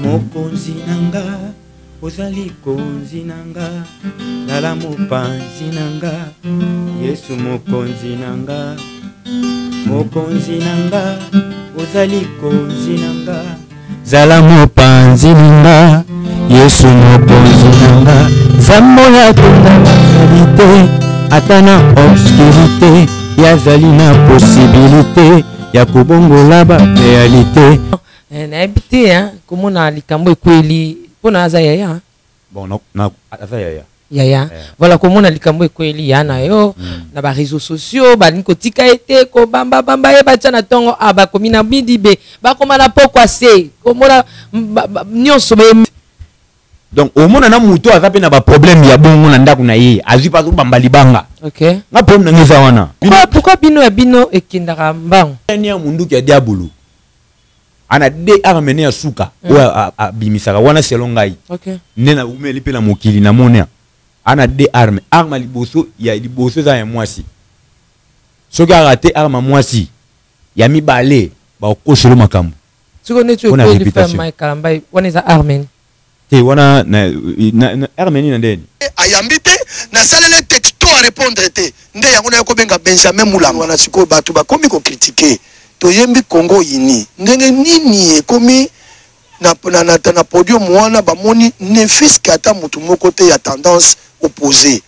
mokonzi nanga ozali konzi nanga zala mopanzi nanga Yesu mokonzi nanga ozali konzi nanga zala mopanzi nanga Yesu mokonzi nanga zambo ya tondanga realite ata na obscurité yazali na possibilité ya kobongola ba réalité na habité hein comment na likambo ekweli pona aza yaya bon na aza yaya yaya voilà comment na likambo ekweli yana yo na ba réseaux sociaux ba nikotika ete ko bamba ye bacha na tongo aba komina bidibe ba komana pokwa se komona nyonso be. Donc au monde na muto azape na ba problème ya bongo na ndako na ye azwi pa bamba libanga. OK na problème na ngeza wana pourquoi bino ya bino ekindaka mbango ni ya mundu ki diabolo ana de armene ya suka o abimisaka wana selon ngai. OK nena umeli pe na mokili na monia ana de arme liboso ya liboso za ya mwasi soki arate arme mwasi ya mibale ba okosolo makambo siko netu ko li fa mai kalamba wana za armen te wana na armeni na ndeni ayambite na salele texto a répondre te nde yango na ko benga Benjamin Mulango wana siko batu ba komi ko critiquer to yembi Congo yini ndenge nini ekomi na podium wana ba moni ne fiske ata mutu moko te ya tendance opposée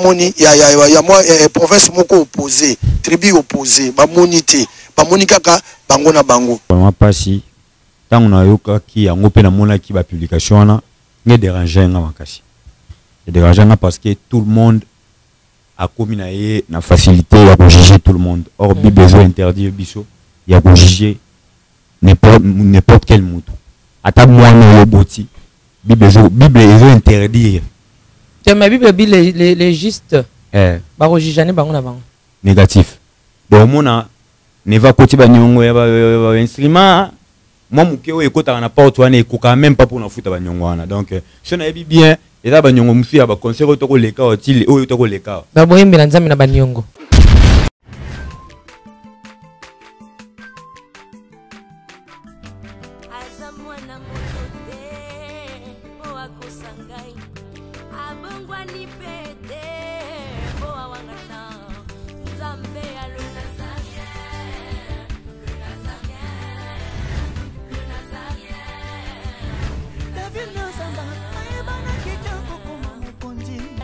moni ya moi province moko opposée tribu opposée ba moni te ba moni kaka bango na bango vraiment pasi tant na yoka ki yango pe na mona ki ba publication wana ne déranger nga makasi et déranger nga parce que tout le monde a commis na facilité ya ko juger tout le monde or bi besoin interdire biso ya ko juger n'importe quel mutu ata moi no boti bible besoin interdire te ma bible les juste ba ko juger ne bango na bango négatif donc mona ne va côté ba nyongo ya ba instrument moi muke o ekota na porte wana ekoka même pas pour na futa ba nyongo wana donc si na bien et là ba nyongo mufi ya ba conseil to ko leka otile o to ko leka ba boyembe na nzambe na ba nyongo.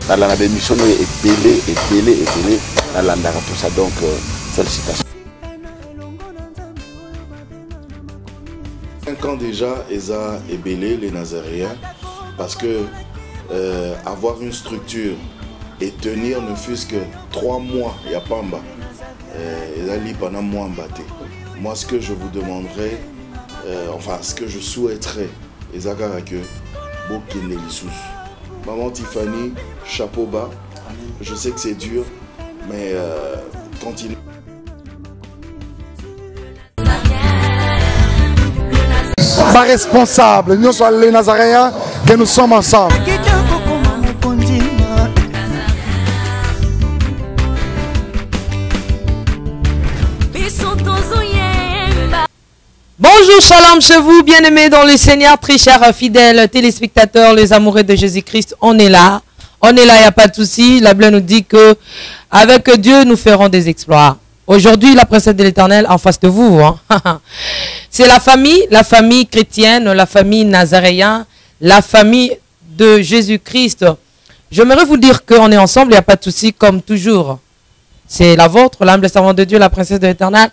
Dans la démission est belé dans l'andara tout ça donc félicitations. 5 ans déjà Eza est belé les Nazaréens parce que avoir une structure et tenir ne fût-ce que 3 mois il y a Pamba Eza li pendant mois mbaté. Moi ce que je vous demanderais enfin ce que je souhaiterais Eza que Bokine Lissous. Maman Tiffany, chapeau bas. Je sais que c'est dur, mais continue. Pas responsable, nous sommes les Nazaréens, que nous sommes ensemble. Bonjour, shalom chez vous, bien-aimés dans le Seigneur, très chers fidèles téléspectateurs, les amoureux de Jésus-Christ, on est là, il n'y a pas de souci. La Bible nous dit que avec Dieu, nous ferons des exploits. Aujourd'hui, la princesse de l'Éternel en face de vous, hein. C'est la famille chrétienne, la famille nazaréenne, la famille de Jésus-Christ. J'aimerais vous dire qu'on est ensemble, il n'y a pas de souci, comme toujours. C'est la vôtre, l'humble servante de Dieu, la princesse de l'Éternel.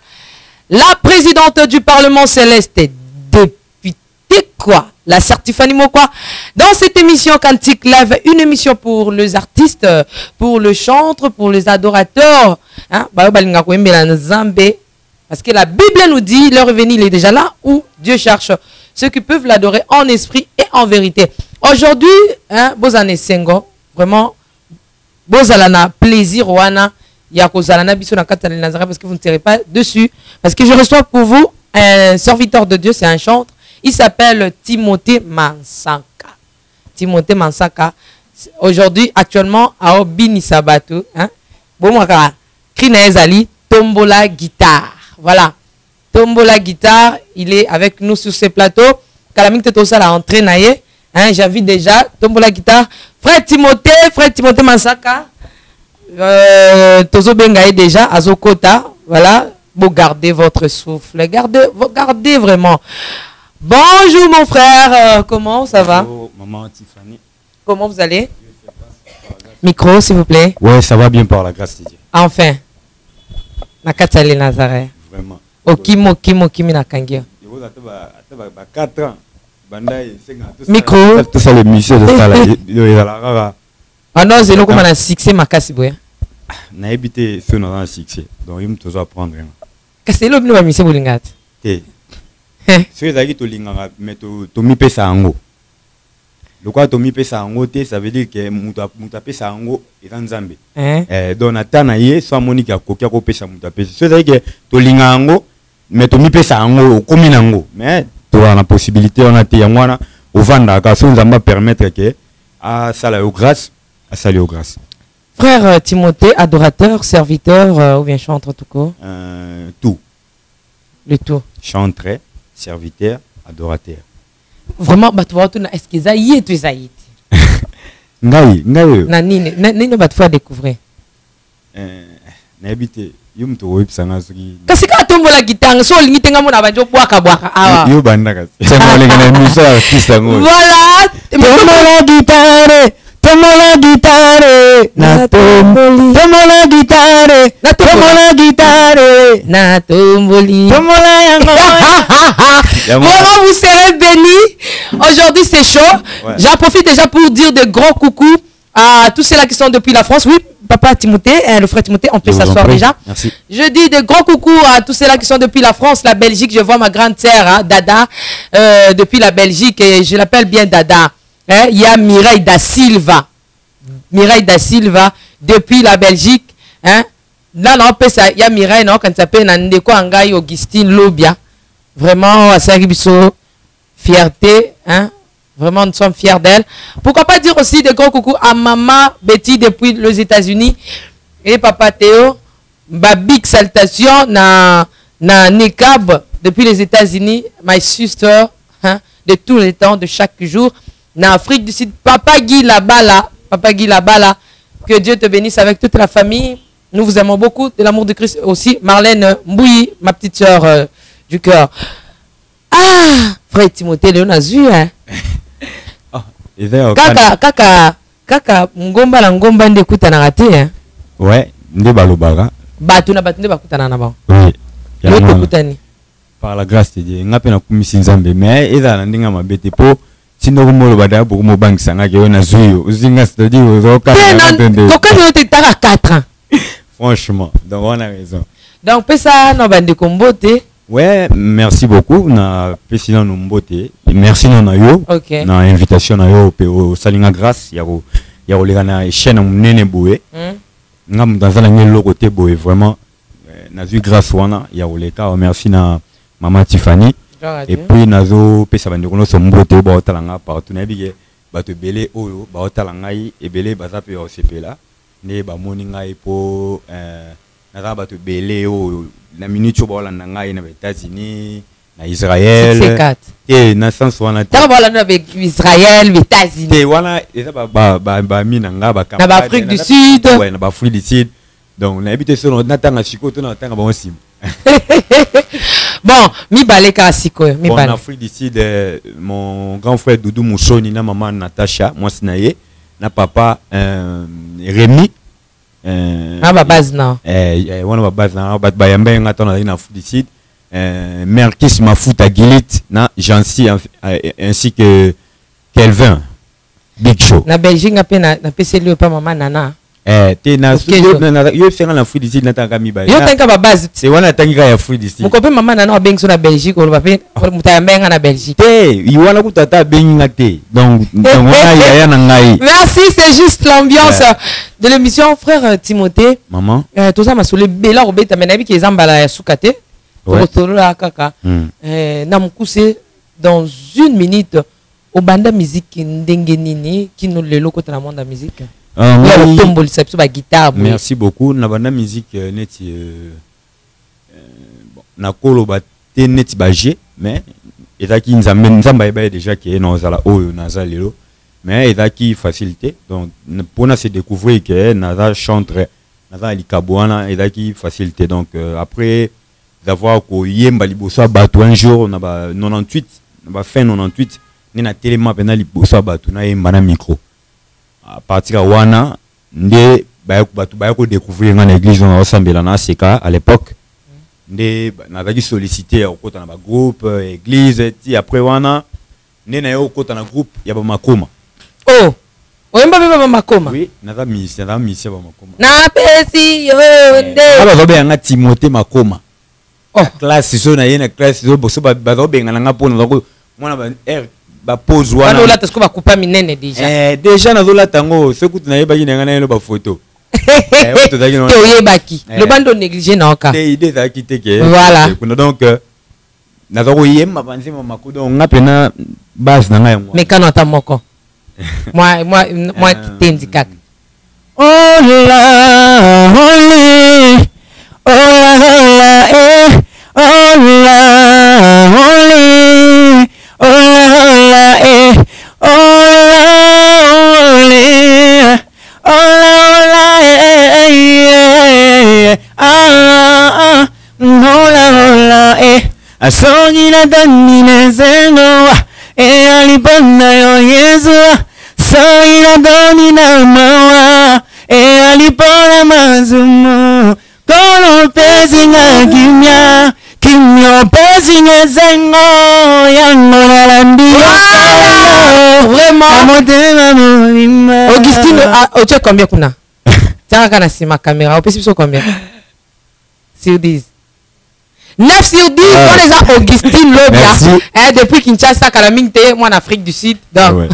La présidente du Parlement céleste, députée quoi, la certifiée quoi. Dans cette émission Cantique Live, une émission pour les artistes, pour le chantre, pour les adorateurs. Hein? Parce que la Bible nous dit, leur revenir il est déjà là où Dieu cherche ceux qui peuvent l'adorer en esprit et en vérité. Aujourd'hui, hein, Bozane Sengo, vraiment, Bozalana plaisir wana. Parce que vous ne tirez pas dessus. Parce que je reçois pour vous un serviteur de Dieu, c'est un chantre. Il s'appelle Timothée Mansaka. Timothée Mansaka. Aujourd'hui, actuellement, à Obini Sabato. Bon, Krina Ezali, Tombola Guitare. Voilà. Tombola Guitare, il est avec nous sur ce plateau. Kalaming te ça la entrée naie. Hein, j'ai vu déjà tombola guitare. Frère Timothée Massaka. Tozo Bengaye déjà Azokota. Voilà, vous gardez votre souffle. Gardez vraiment. Bonjour mon frère, comment ça va? Bonjour, maman Tiffany. Comment vous allez? Micro, s'il vous plaît. Ouais, ça va bien par la grâce de Dieu. Enfin. Nakatale Nazareth. Vraiment. Okimo Nakangio. 4 ans. Micro. Tout ça, les musiciens de ça là. Ah non, c'est là comme on a succès, Makasi Boya. On a habité sur notre succès. Donc, il me faut apprendre. Qu'est-ce que c'est l'homme qui musicien Bolingat? Ce que tu as dit, mais tu m'y pèses à un go. Le quoi tu m'y pèses à un go, ça veut dire que Moutapé ça un go est en Zambie. Donc, Natana y est, soit Monique a coquille à copier ça Moutapé. Ce veut dire que tu linga un go, mais tu m'y pèses à un go, comme un go. Mais tu as la possibilité, on a été en au Vanda, car ça nous va permettre que à ça la grâce, à ça la grâce. Frère Timothée, adorateur, serviteur, ou bien chanteur tout court? Tout. Le tout. Chanteur, serviteur, adorateur. Vraiment, est-ce qu'ils aillent tous aillent? Ngai. Nani va te faire découvrir. N'habite. Yum to web sanga suki. Kasi ka tombo la guitare, so lingi tenga mona banjo bwaka. Yo banda kasi. C'est moi les gars musa artiste ngo. Voilà. Tomo la guitare. Na tomboli. Tomo la guitare. Na tomboli. Voilà, vous serez bénis. Aujourd'hui c'est chaud. Ouais. J'en profite déjà pour dire de gros coucou à tous ceux-là qui sont depuis la France. Oui, papa Timothée, le frère Timothée, on peut s'asseoir déjà. Merci. Je dis de gros coucou à tous ceux-là qui sont depuis la France, la Belgique. Je vois ma grande sœur, hein, Dada, depuis la Belgique, et je l'appelle bien Dada. Il y a Mireille da Silva. Mireille da Silva, depuis la Belgique. Hein. Là, il y a Mireille, non, quand ça s'appelle Nandeko Angai Augustine Lobia. Vraiment, à Saribiso, fierté, hein. Vraiment, nous sommes fiers d'elle. Pourquoi pas dire aussi de gros coucou à maman Betty depuis les États-Unis et papa Théo. Ma big salutation na Nekab depuis les États-Unis. My sister, hein, de tous les temps, de chaque jour. Na Afrique du Sud, papa Guy Labala. Papa Guy Labala. Que Dieu te bénisse avec toute la famille. Nous vous aimons beaucoup. De l'amour de Christ aussi. Marlène Mbouyi, ma petite soeur du cœur. Ah, frère Timothée, Léon a vu, hein. Kaka ngomba la ngomba nde kutana ngate hein. Ouais, nde balobara. Batu na batu nde bakutana na ba. Oui. Yote kutani. Par la grâce de Dieu, ngape na kumisi nzambe mais eza na ndinga mabete po sindo kumolo bada bo mo bangisa ngake ona zuyo. Uzinga c'est-à-dire ozoka na tende. Kokani yote tara 4 ans. Franchement, donc on a raison. Donc pesa no bande kombote. Ouais, merci beaucoup na pesina no mbote. Merci na yo. Okay. Na invitation na yo pe o salinga grâce ya ko leka na chaîne munene boye. Ngam dans la ngelo côté boye vraiment na vu grâce wana ya ko leka merci na maman Tiffany. Et puis nazo pesa bande kono so mbote ba otalanga partout na bige bato belé oyo ba otalanga yi ebele baza pe o sepela ne ba moni ngai po na bato belé oyo la minute au bord nanga na États-Unis na Israël et na sens wana ta bala na Israël États-Unis et voilà et ça ba minanga ba na Afrique du Sud ouais na Afrique du Sud donc na habité sur na tanga sikoto na tanga ba aussi bon mi baleka siko mi baleka en Afrique du Sud mon grand frère Doudou Moussoni na maman Natacha moi sinaye na papa Rémi ba base na wana ba base na ba bayambe ngata na Afrique du Sud Merkis Mafuta Gilit na Jancy ainsi que Kelvin Big Show na Belgique na pe na PCL pa maman Nana te na yo fera na Afrique du Sud na tanga mi ba yo tanga ba base c'est wana tanga ya Afrique du Sud mukope maman Nana beng so na Belgique o ba pe mutayambe na Belgique te iwana kutata benga te donc wana ya na ngai merci c'est juste l'ambiance de l'émission frère Timothée maman tout ça masole bela robeta menabi ki ezambala ya sukate Rotolola kaka na mukuse dans 1 minute au banda musique ndenge nini kino lelo kota na monde la musique guitare merci beaucoup na banda musique neti na kolo ba te neti baje mais ezaki nzamba eba déjà que nazala oyo nazalelo mais ezaki facilité donc pour na se découvrir que naza chantre naza likabwana ezaki facilité donc après d'avoir ko yemba liboso bato un jour na ba 98 na ba fin 98 ni na télé pena liboso bato na yemba na micro à partir de wana nde bato ko découvrir na l'église na osambela na seka à l'époque nde nazaki sollicité okota na ba groupe église ti après wana nde na yo okota na groupe ya ba makoma oh oyemba ba makoma oui naza musicien ba makoma na pesi yo nde aba zobe yanga Timothée makoma oh classe so na yena classe so boso ba zobenga nga pona zako mwana ba ba pose wana wana lata sko ba coupa minene déjà déjà na zola tango se kutu na yeba yina nga na ba photo oyebaki le bando négligé na oka idée za kiteke voilà donc nazako yemba banzi mama kudo nga pena base na ngai mais kana ta moko moi kitendi kaka oh la holy oh la oh la holy oh la oh asongila danine zengo alipanda yo Yesu soila donina mawa alipona mazumu kono pezinga kimya pezinga zengo yango nalandia vraiment Augustine tu es combien kuna tiens kana sima caméra au pesi combien sur 10 9 sur 10 on les a Augustine Lobia depuis Kinshasa Kalamingte moi en Afrique du Sud donc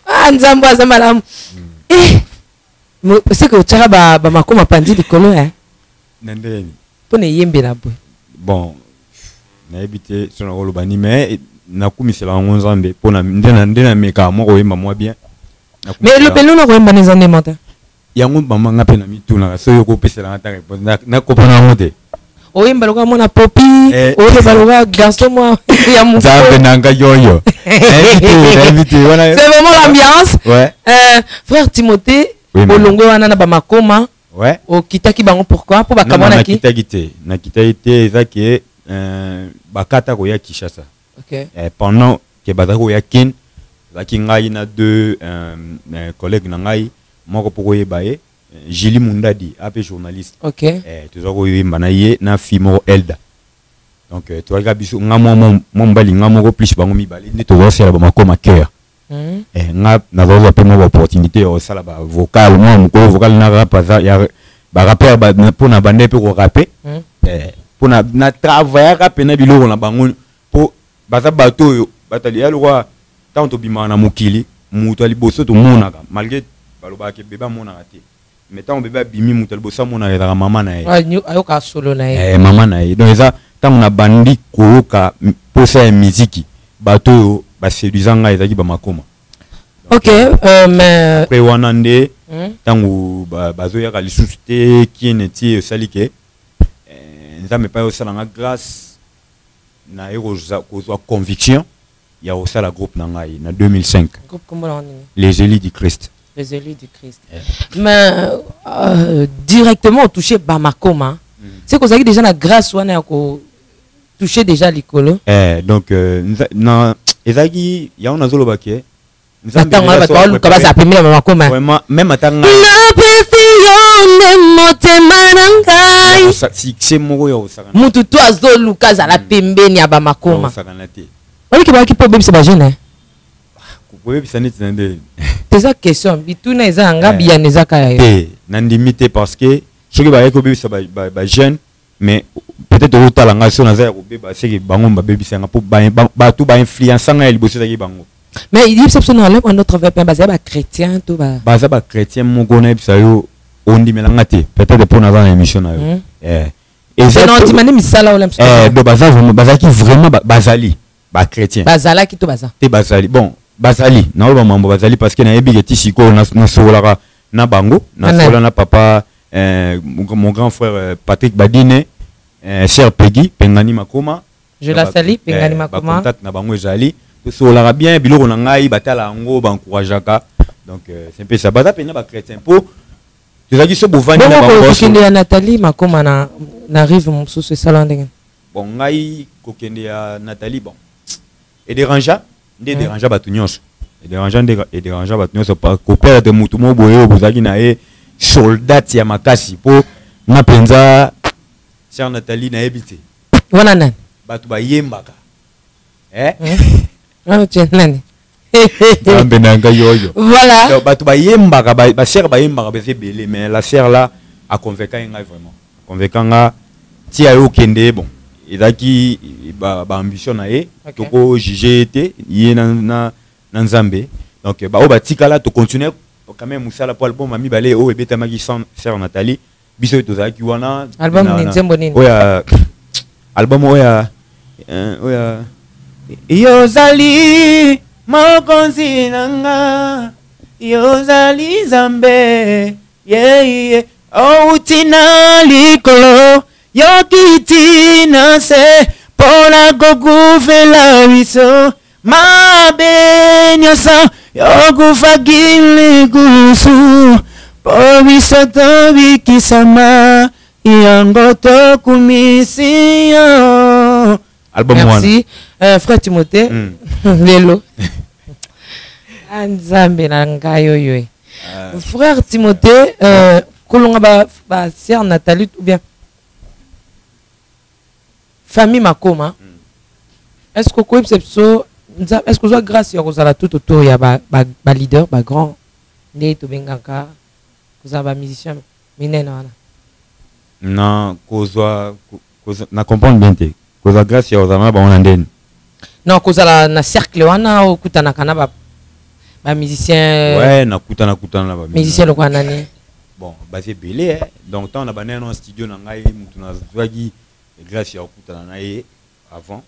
ah nzambo azamala c'est que tu as ba makoma pandi likolo hein ndeni pone yembe na bo bon na habité sur le rôle bani mais na kumisela ngonzambe pona ndena meka mo yemba moi bien mais le pelo na yemba nzambe mata yango mama ngape na mituna so yoko pesela ngata répondre na kopana ngote oyemba loka mona popi oyemba loka garçon moi ya mon nzambe nanga yoyo c'est vraiment l'ambiance ouais frère Timothée olongo wana na ba makoma ouais okitaki bango pourquoi pour bakamona ki na kitaki ezaki bakata ko ya Kinshasa OK pendant que bazako ya kin zaki ngai na deux collègues na ngai moko poko yebaye Jili Mundadi appelé journaliste OK tu zako yemba na ye na fimo Elda donc tu regardes biso ngamo mbali ngamo plus bango mibali ni to wasela ba makoma cœur nga na zo pe mo opportunité au sala ba vocal moi mo vocal na rap ya ba rapper ba pona bande pe ko rapper pona na travailler rapper na biloko na bango po baza bato yo batali ya lwa tanto bima na mukili mutu ali boso to monaka malgré baloba ke beba monaka te mais tant beba bimi mutu ali boso monaka la maman na ye ayoka solo na ye maman na ye donc ça tant na bandi ko ka posa musique bato yo ba séduisanga ezaki ba makoma OK mais après wanande tangu bazo ya kalisusu te kieneti osalike nzambe pa osalanga grâce na kozwa conviction ya osala groupe na ngai na 2005 groupe comment les élus du Christ mais directement touché Bamakoma c'est que ça qui déjà na grâce wana ya ko toucher déjà likolo donc na ezaki ya on azolo baké nzambe ba ko ka ba sa premier Bamakoma même atanga succès moko ya osakana mutu to azoluka za la pembeni ya Bamakoma osakana te oli ki ba ki problème c'est ba jeune ko yebisa neti nande teza question bituna eza ngabi ya nezaka ya te nandimité parce que soki ba yeko bebisa ba jeune mais peut-être au talanga so na za ya ko beba seki bango ba bebisa nga po ba tout ba influence nga ya liboso taki bango mais il dit c'est non là notre verbe basé ba chrétien tout ba chrétien moko na bisa yo ondi melanga te peut-être pour na dans émission na yo et c'est non tu m'as misala olem do bazaki vraiment bazali ba chrétien bazala ki to baza te bazali bon bazali na ba mambo bazali parce que na ebigeti siko na sola na bango na sola na papa mon grand frère Patrick Badine cher Peggy Pengani Makoma Je la salue, Pengani Makoma. Contact na bango ezali. To solaka bien biloko na ngai batala ngo ba encourageaka. Donc c'est un peu ça. Bata pena ba chrétien po. Tozaki so bovani na bango. Kokende ya Nathalie Makoma na rive mosusu esala ndenge. Bon ngai kokende ya Nathalie bon. Et dérangea, dérangea batu nyonso. Et dérangea batu nyonso pa kopela de mutu mo boye bozaki na e soldat ya makasi po na penza Sœur Nathalie na ebité. Wana nani? Batu ba yembaka. Ah tiens nani? Voilà. Donc, batu ba yembaka ba sœur ba yembaka bese belé mais la sœur là a convaincu nga vraiment. Convaincu nga ti ayo kende bon. Ezaki ba ambition na e toko juger été yé na Nzambe. Donc ba o batika là to continuer quand même musala pour album mami balé o ebeta maki Sœur Nathalie. Biso tozaki wana album ni nzembo nini? Oya album oya Yozali mokonzi nanga Yozali Nzambe yeah outina likolo yokiti na se pona kokufela biso mabe nyonso yokufakili kusu po biso tobikisama yango tokumisiyo. Album merci frère Timothée lelo Nzambe na ngai oyo frère Timothée kolonga ba sœur Nathalie ou bien famille Makoma est-ce que quoi est-ce que soit grâce ya kozala tout autour ya ba leader ba grand né to bengaka kozala ba musicien minena wana non kozwa na comprendre bien te kozwa grâce ya ozala ba ona ndeni non kozala na cercle wana okutana kana ba musicien ouais nakutana na ba musicien lokwa nani bon basé belé donc tant on a bané un studio na ngai mutu na zwagi grâce ya okutana na ye avant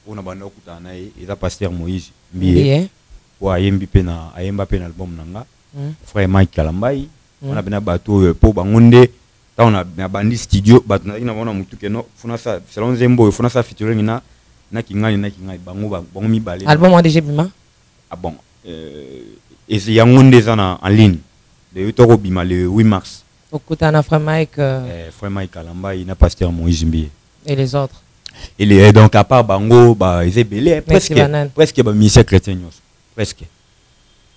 on a bané okutana na ye eza pasteur Moïse Mbiye wa yembi pe na ayemba pe na album nanga frère Mike Kalambai on a bané bato po bangonde tant on a bandi studio bato na ina bona mutu keno funa sa selon Zembo funa sa featuring na kingani bango mi balé album en DG Bima ah bon et c'est yangonde ça en ligne le Utoro Bima le 8 mars okutana frère Mike Kalambai na pasteur Moïse Mbiye et les autres. Et donc à part bango ba ezebele presque ba musicien chrétien nyos presque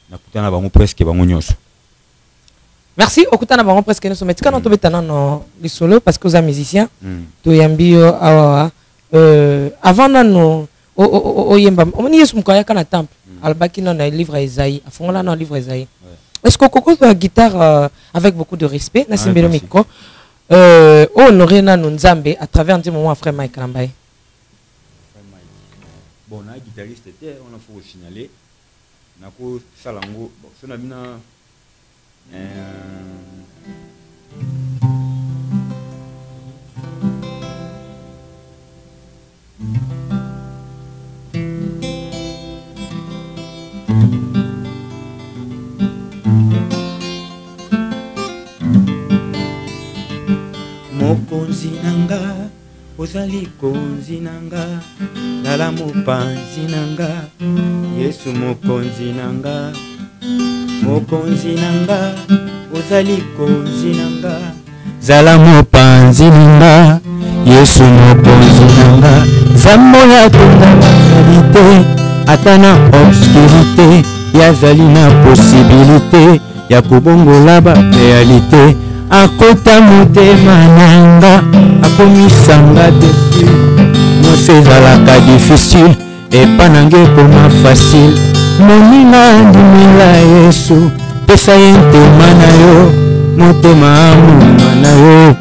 nakutana bango presque bango nyos. Merci okutana bango presque nyos mais tika to betana no lisolo parce que aux musiciens to yambio awa avant nano o yemba omoni yesu mkoya kana temple albaki na livre Isaïe afongola na livre Isaïe. Est-ce que Coco a guitare avec beaucoup de respect na simbelo micro honorer na Nzambe à travers un moment frère Mike Kalambai. Bon na guitariste était on a faut signaler nako salango bon so na bina mokonzi nanga ozali konzi nanga lala mopanzi nanga Yesu mokonzi nanga ozali konzi nanga zala mopanzi nanga Yesu mokonzi nanga zambo ya tonga realite atana obscurité yazali na possibilité ya kobongola ba réalité akota motema nanga akomisanga desu nyonso ezalaka difficile epa nange ekoma facile moninga ndimela Yesu pesa ye ntema na yo motema amonga na yo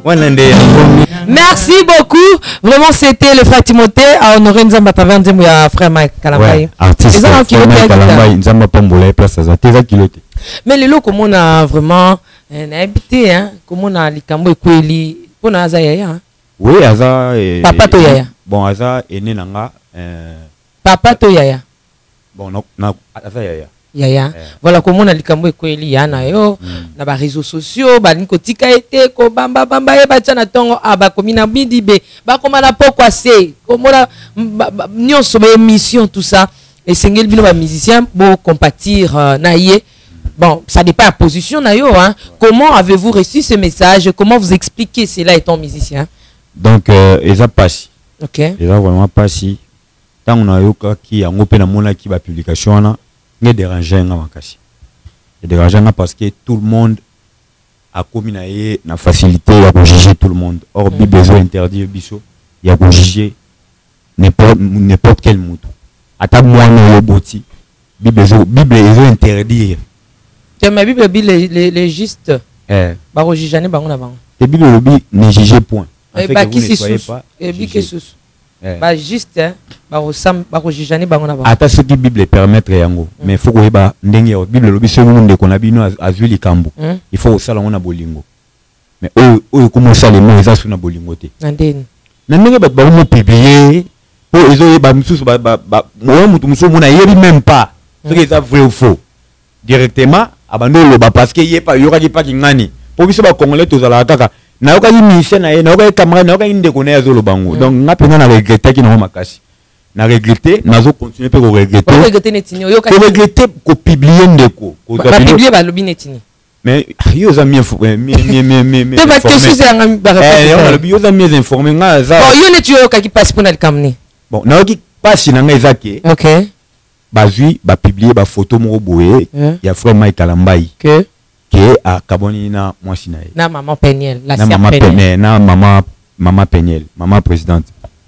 wana nde yakomi. Merci beaucoup. Vraiment, c'était le frère Timothée à honorer Nzamba à travers Nzembo ya frère Mike Kalambai. Ouais, artiste frère Mike Kalambai, Nzamba Pambola place à ça kiloté. Mais le lot comme on a vraiment habité hein, comme on a likambo ekweli pour na azaya hein. Oui, aza Papa to yaya. Bon, aza ene nanga Papa to yaya. Bon, non, aza yaya. Yaya. Voilà comment on a likambo ekweli yana yo na ba réseaux sociaux ba nikotika ete ko bamba e ba tana tongo aba komina bidibe ba komana pokwa se komona nyonso ba émission tout ça et sengel bino ba musicien bo compatir na ye. Bon, ça dépend de la position na yo hein. Comment avez-vous reçu ce message? Comment vous expliquez cela étant musicien? Donc ils a passé. OK. Ils a vraiment passé. Tant on a eu qui a ngopé na mona qui ba publication na ne déranger nga makasi. Et déranger nga parce que tout le monde a commis na facilité à juger tout le monde. Or bi besoin interdire biso, il y a juger n'importe quel mouton. Ata moi no boti. Bible ils interdire. Ma Bible les justes. Ba rojijane bango na bango. Et Bible lobi ne jugez point. Ba qui si sous. Et bi que sous. Ba juste hein. Ba rojijane bango na bango. Ata ce qui Bible permettre yango. Mais faut que ba ndenge Bible lobi ce monde qu'on a bino azuli kambu. Il faut ça na bolingo. Mais comment ça les mots ça sur na bolingo te. Ndeni. Na ndenge ba mo publier pour ezo ba mususu ba moi mutu mususu mona yebi même pas. Ce qui est vrai ou faux. Directement abandon ba parce que yepa yoka pas kingani pour biso ba congolais tozala kaka na yoka mission na ye na yoka camarade na yoka ndeko na yazo lo bango donc ngapena na regretter ki na makasi na regretter nazo continuer pe ko regretter netini yoka regretter ko publier ndeko ko publier ba lobi netini mais yo za mieux te ba question c'est nga ba réponse yo za mieux informé nga za bon yo netu yoka ki passe pour na kamni bon na yoki passe na nga ezake OK bazui ba publier ba photo mo boye ya frère Mike Kalambai que a kaboni na mwasi na ye na maman Peniel la na maman Peniel na maman Peniel maman présidente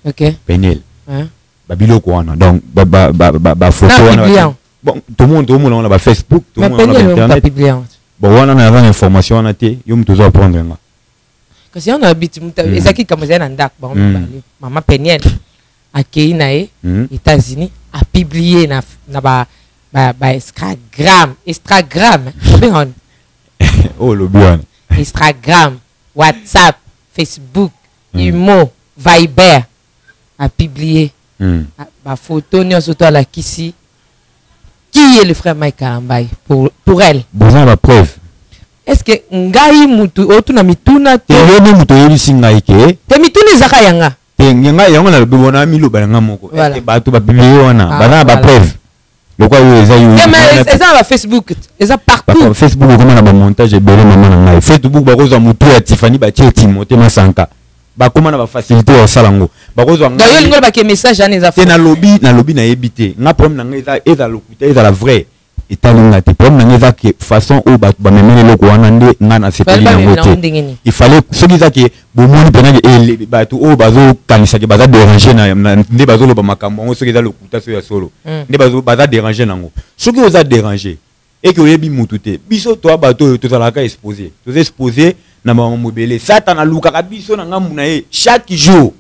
OK Peniel ba biloko wana donc ba photo wana bon tout le monde on a ba Facebook tout le monde on a internet bon wana na avant information wana te yo mtu zo prendre nga kasi on habite ezaki kama zana ndak ba maman Peniel akei na ye États-Unis a publié na Instagram oh le bien Instagram, WhatsApp, Facebook, Imo, Viber a publié ma photo ni surtout à la Kissi. Qui est le frère Mike Kalambai pour elle? Besoin la preuve. Est-ce que ngai mutu otu na mituna te yoni mutu yoni singai ke te mituna zaka yanga nga yango na lobona milo balanga moko est ba to ba biblié wana bana ba preuve lokwa yo eza ba Facebook eza partout Facebook comme na ba montage ebele mama na ngai Facebook ba koza mutu ya Tiffany ba tie Timothée Masanka ba koma na ba facilité o salango ba koza nga yo lingo ba ke message ane eza te na lobby na yebité nga problème na ngai eza lokuta eza la vraie etalinga te problème na eza ke façon o ba memele loko wana nde nga na sepeli na ngote il fallait soki za ke bomoni pena ke ba tu o bazo kanisa ke baza déranger na nde bazo lo ba makambo ngo soki za lokuta so ya solo nde baza déranger nango soki oza déranger et que oyebi mutu te biso to bato to zalaka exposé na ba mobile satan aluka ka biso na ngambu na ye chaque jour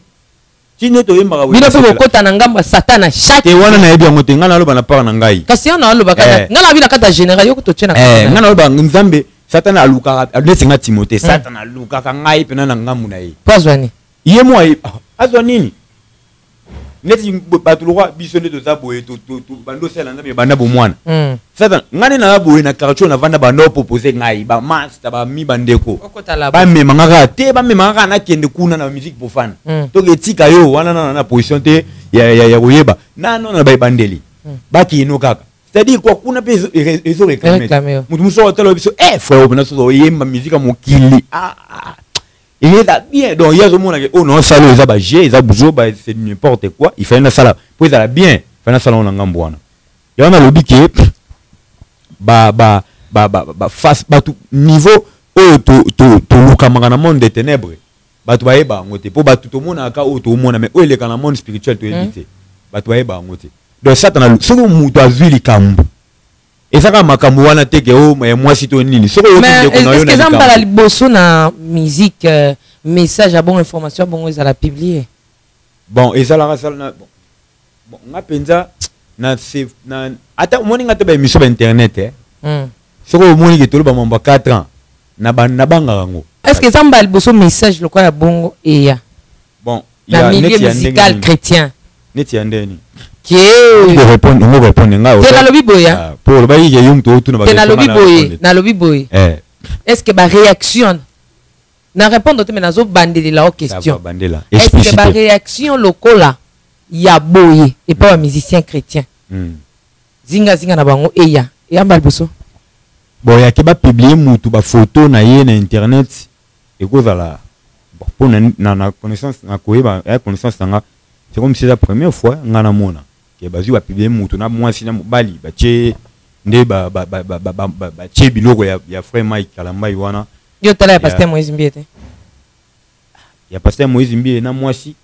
bino pe kokota na ngamba satana chaque te wana na yebi yango te ngana loba na part na ngai kasi ona loba kana ngana bina kata général yoko to tshena ngana loba nzambe satana aluka lesinga Timothée satana aluka ka ngai pena na ngambu na ye pozwani ye mo azwa nini neti bato lokwa biso nde toza boye to bando sala nzambe banda bomwana satana ngane na boye na quartier na vanda bando proposer ngai ba master ba mi bandeko ba mema ngaka te ba mema ngaka na kende kuna na musique profane to ketika yo wana na position te ya koyeba na ba bandeli ba kino kaka c'est-à-dire quoi kuna pe ezo réclamer mutu muso telo biso frère obina so yemba musique mokili il est bien donc il y a ce monde qui oh non ça les a bagé ils a bougé c'est n'importe quoi il fait une salle pour ça bien fait une salle on ngambwana il y en a lobby qui ba face ba tout niveau oh to lukamanga na monde des ténèbres ba to ba ngote pour ba tout monde aka oh to monde mais oh il est dans le monde spirituel to éviter ba to ba ngote donc ça dans ce que mutu azuli kambu et ça comme makambo wana te ke o moi si to nini soko yo te ko na yo na est-ce que ça mbala liboso na musique message à bonne information bon ils la publier bon et ça la sala bon nga penza na c'est na ata moni nga te ba émission ba internet soko moni ke tolo ba mamba 4 ans na banga ngo est-ce que ça mbala liboso message le quoi ya bongo et ya bon il y a milieu musical chrétien neti ya ndeni on répondre nga te na lobi boya pour le bayi yum to tu na ba te na lobi boye est-ce que ba réaction na répondre te mais nazo bandeli la question est-ce que ba réaction lokola ya boye et pas un musicien chrétien zinga na bango eya mbal boso boya ke ba publier mutu ba photo na ye na internet et kozala pour na connaissance na koyeba connaissance nga c'est comme si c'est la première fois ngana mona ke bazu ba publier mutu na mwasi na mobali ba che nde ba che biloko ya frère Mike Kalambai wana yo tala ya pasteur Moïse Mbiete ya pasteur Moïse Mbiete na mwasi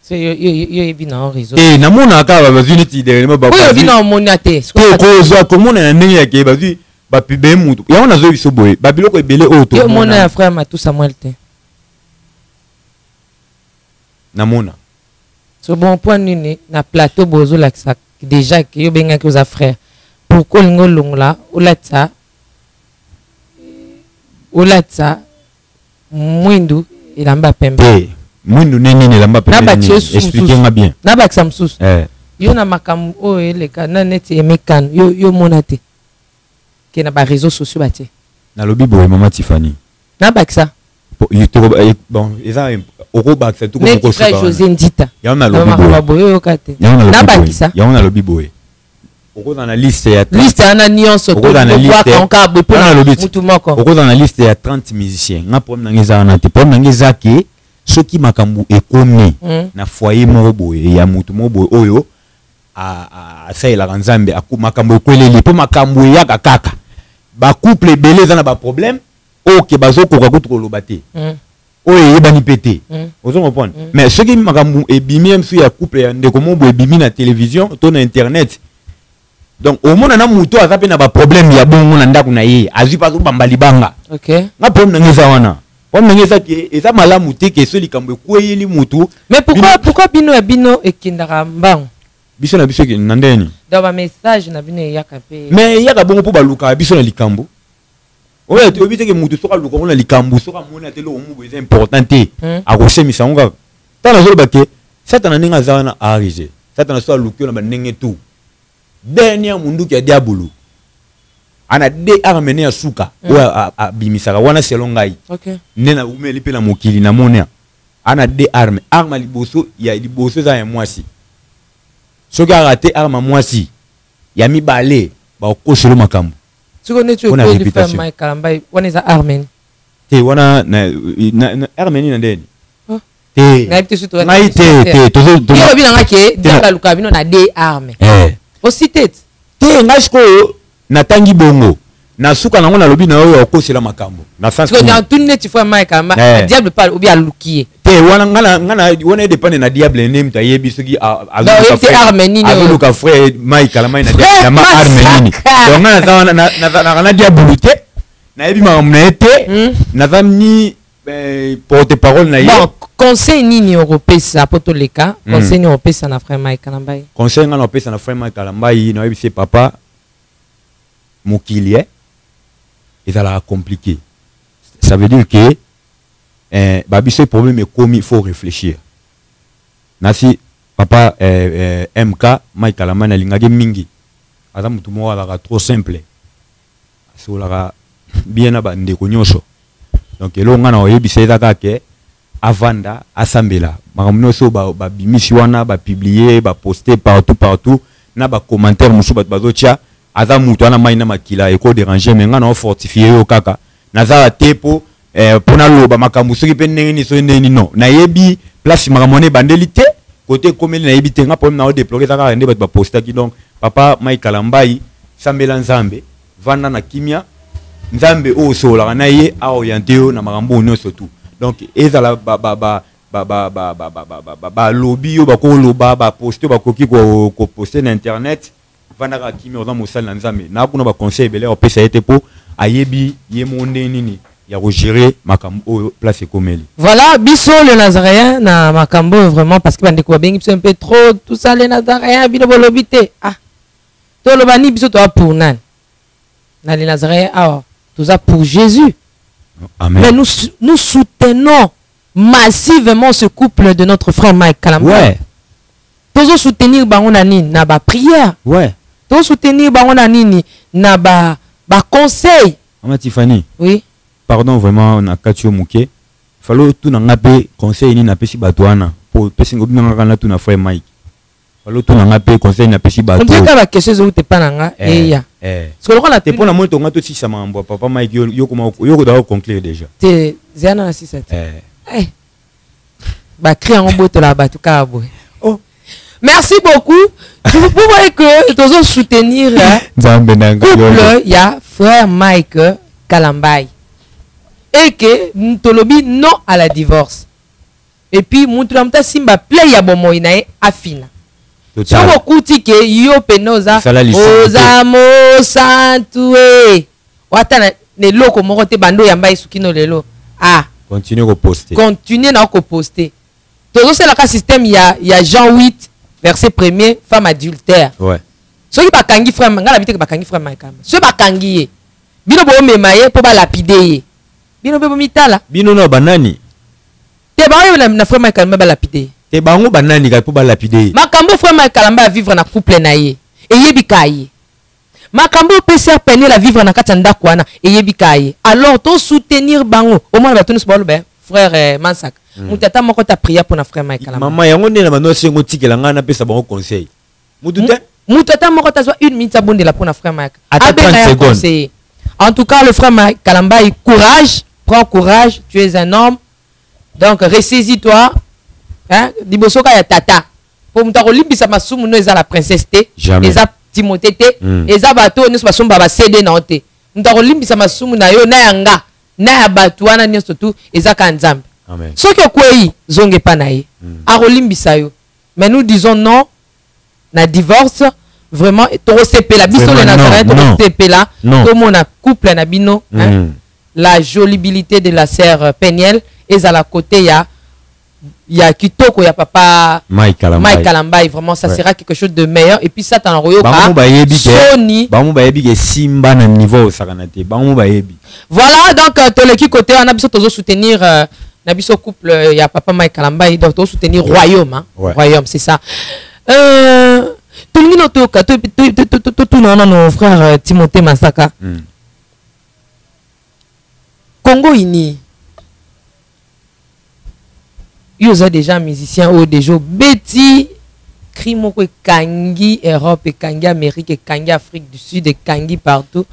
c'est yo ebi na réseau na mona ka ba bazu neti derrière ba yo ebi na mona te ko zo ko mona na ndenge ya ke bazu ba publier mutu ya wana zo biso boye ba biloko ebele auto yo mona ya frère Matou Samuel te namona so bon point nini na plateau bozo laksa déjà que yo benga que za frère pourquoi lingo longla olatsa mwindu ilamba pembe mwindu nini ilamba pembe expliquez-moi bien na baksa msusu yo na makambo o eleka na neti emekan yo mona te ke na ba réseaux sociaux batie na lobi boye mama Tiffany na baksa bon eza oko baksa tout comme ko frère José Ndita ya na lobi boye yo kate na bakisa ya na lobi boye oko dans la liste ya na nyonso to dans la liste ka bopo na mutu moko oko dans la liste ya 30 musiciens nga problème na ngeza na te problème na ngeza ke soki makambu ekomi na foyer moko boye ya mutu moko boye oyo a saela nzambe makambu ekweleli po makambu ya kaka ba couple beleza na ba problème OK bazo koka kutu koloba te oyo yebani pété ozo comprendre mais soki makambu ebimi msu ya couple ya ndeko mo boye ebimi na télévision to na internet donc au monde na muto azape na ba problème ya bongo na ndako na ye azwi pa zo bamba libanga OK nga problème ngeza wana problème ngeza ke eza malamu te ke so likambo ekweyeli mutu mais pourquoi bino ekindaka mbango biso na biso ke nandeni dans ba message na bino yaka pe mais yaka bongo po baluka biso na likambo oyo to obite ke mutu soka luka mona likambo soka mona te lo mu eza important te akosemisa ngo tana zo bake satana ninga zawana arize satana so lukio na banenge tu dernier mundu ki diabolo ana de armene ya suka oya abimisaka wana selon ngai OK nena umeli pe na mokili na monia ana de arme liboso ya liboso za ya mwasi soki arate arme mwasi ya mibale ba okoselo makambo siko netu ko li faire Mike Kalambai wana za armen te wana na armeni na ndeni te na ipte suto na te tozo yo bina ngake diaka luka bino na de arme aussi tete te ngashiko na tangi bongo na suka nango na lobi na oyo okosela makambo na sens que dans tout net fois Mike Kalambai diable parle ou bien lukier te wana ngana wana dépend na diable name ta yebi soki azuka frère Mike Kalambai na ma armenini donc na diable te na yebi ma mnete na zamni porte-parole na ye bon conseil nini européen poto leka conseil ni européen na frère Mike Kalambai conseil ngana européen na frère Mike Kalambai na yebi c'est papa mokili ezala compliqué ça veut dire que babiso problème comme il faut réfléchir nasi papa MK Mike Kalambai na lingage mingi aza mutu mo ala trop simple so la bien na bande ko nyosho donc elonga na oyebisa ezaka ke avanda asambela makamno so ba bimisi wana ba publier ba poster partout na ba commentaire musu bazotia aza mutu ana mai na makila eko déranger mais ngana fortifier yo kaka nazala tepo pona loba makambu soki pe ndenge so ndeni non na yebi place makamone bandeli te côté komeli na yebi te nga problème na o déplorer kaka ndé ba poster ki donc papa Mike Kalambai sambela nzambe vanda na kimia nzambe o sola na ye a orienté yo na makambo nyonso tout donc ezala ba lobby yo ba ko loba ba poster ba koki ko poster na internet vanda ka kimia oza mosali na nzambe na kuna ba conseil belé opesa ete po ayebi ye monde nini ya gérer makambo place komeli. Voilà, biso le Nazaréen na makambo vraiment parce que bande ko bengi un peu trop tout ça les Nazaréens bino bolobité ah to lo bani biso to pour nan na les Nazaréens ah tout ça pour Jésus. Amen. Mais nous soutenons massivement ce couple de notre frère Mike Kalambai. Ouais. tozo soutenir bango na nini na ba prière. Ouais. Tozo soutenir bango na nini na ba conseil. Maman Tiffany. Oui. Pardon vraiment na katio muke. Falo tout na ngape conseil ni na pesi batwana pour pesi ngobi nga kana tout na frère Mike. Falo tout na ngape conseil na pesi batwana. On dit que la question zo te pa nanga ya. Parce que on te pona moto ngato si sama mbo papa Mike yo ko da conclure déjà. Te ziana na 67. Ba cri en boto la ba tout ka boy. Oh. Merci beaucoup. Vous voyez que tozo soutenir couple ya frère Mike Kalambay. Et que Ntolobi non à la divorce. Et puis Moutulamta Simba play ya bomo inae afina. Soko kuti ke yo penoza ozamo santue. Watana ne loko moko te bando yamba isukino lelo. Ah. Continuez à poster. Continuez à poster. Tozo c'est la système il y a Jean 8 verset 1er femme adultère. Ouais. Ceux qui bakangi frère ngala bité que bakangi frère Mike. Ceux bakangi bino bo memaye po ba lapider. Bino bo mitala. Bino no banani. Te ba na frère Mike ba lapider. Te bango banani ka po ba lapider. Makambo frère Mike Kalamba vivre na couple na ye. Eyebikaye. Makambo PCR peine la vivre na katanda kwana eyebikaye. Alors to soutenir bango. Au moins ba tonu sbolo be frère Mansak. Mutata moko ta prière pour na frère Mike Kalamba. Maman yango ne na bano sengo tikela nga na pesa bango conseil. Mutata moko ta 1 minute abondela pour na frère Mike. Attends 30 secondes. En tout cas le frère Mike Kalamba courage, prends courage, tu es un homme. Donc ressaisis-toi. Hein? Dibosoka ya tata. Pour mutako limbisa masumu no eza la princesse te. Eza Timothée te. Eza bato ne so somba ba CD na ote. Mutako limbisa masumu na yo na yanga. Na ya bato wana nyoso tu eza ka nzambe. Amen. Ce que quoi zonge panaye. Arolimbisa yo. Mais nous disons non. Na divorce vraiment toro sepela biso le Nazareth toro sepela comme on a couple na bino hein? La jolibilité de la sœur Peniel et à la côté il y a Kitoko, il y a papa Mike Kalambay, vraiment ça sera quelque chose de meilleur et puis ça t'en royoka Sony Simba na niveau sakanate voilà donc tous les qui côté on a besoin de soutenir na biso couple il y a papa Mike Kalambay donc de soutenir royaume hein? Royaume c'est ça tout le monde tout nos frères Timothée Masaka Congo ini ils sont déjà musiciens ou déjà Betty crime que Kangi Europe et Kangi Amérique et Kangi Afrique du Sud et Kangi partout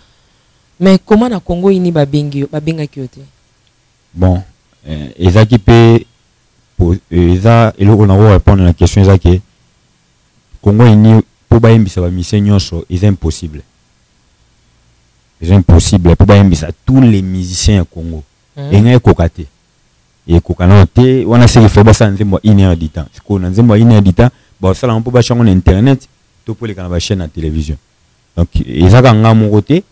mais comment na Congo ini babengi kiote bon ezaki pe eza eloko na répondre à la question ezaki Congo ini po ba yembisa ba mission nyonso est impossible. C'est impossible po ba yembisa tous les musiciens au Congo. Et ngai kokate. Et kokanote wana se fait ba sa nzembo 1 heure du temps. Siko na nzembo 1 heure du temps ba sala po ba chango na internet to po le kana ba chaîne na télévision. Donc ezaka ngamo côté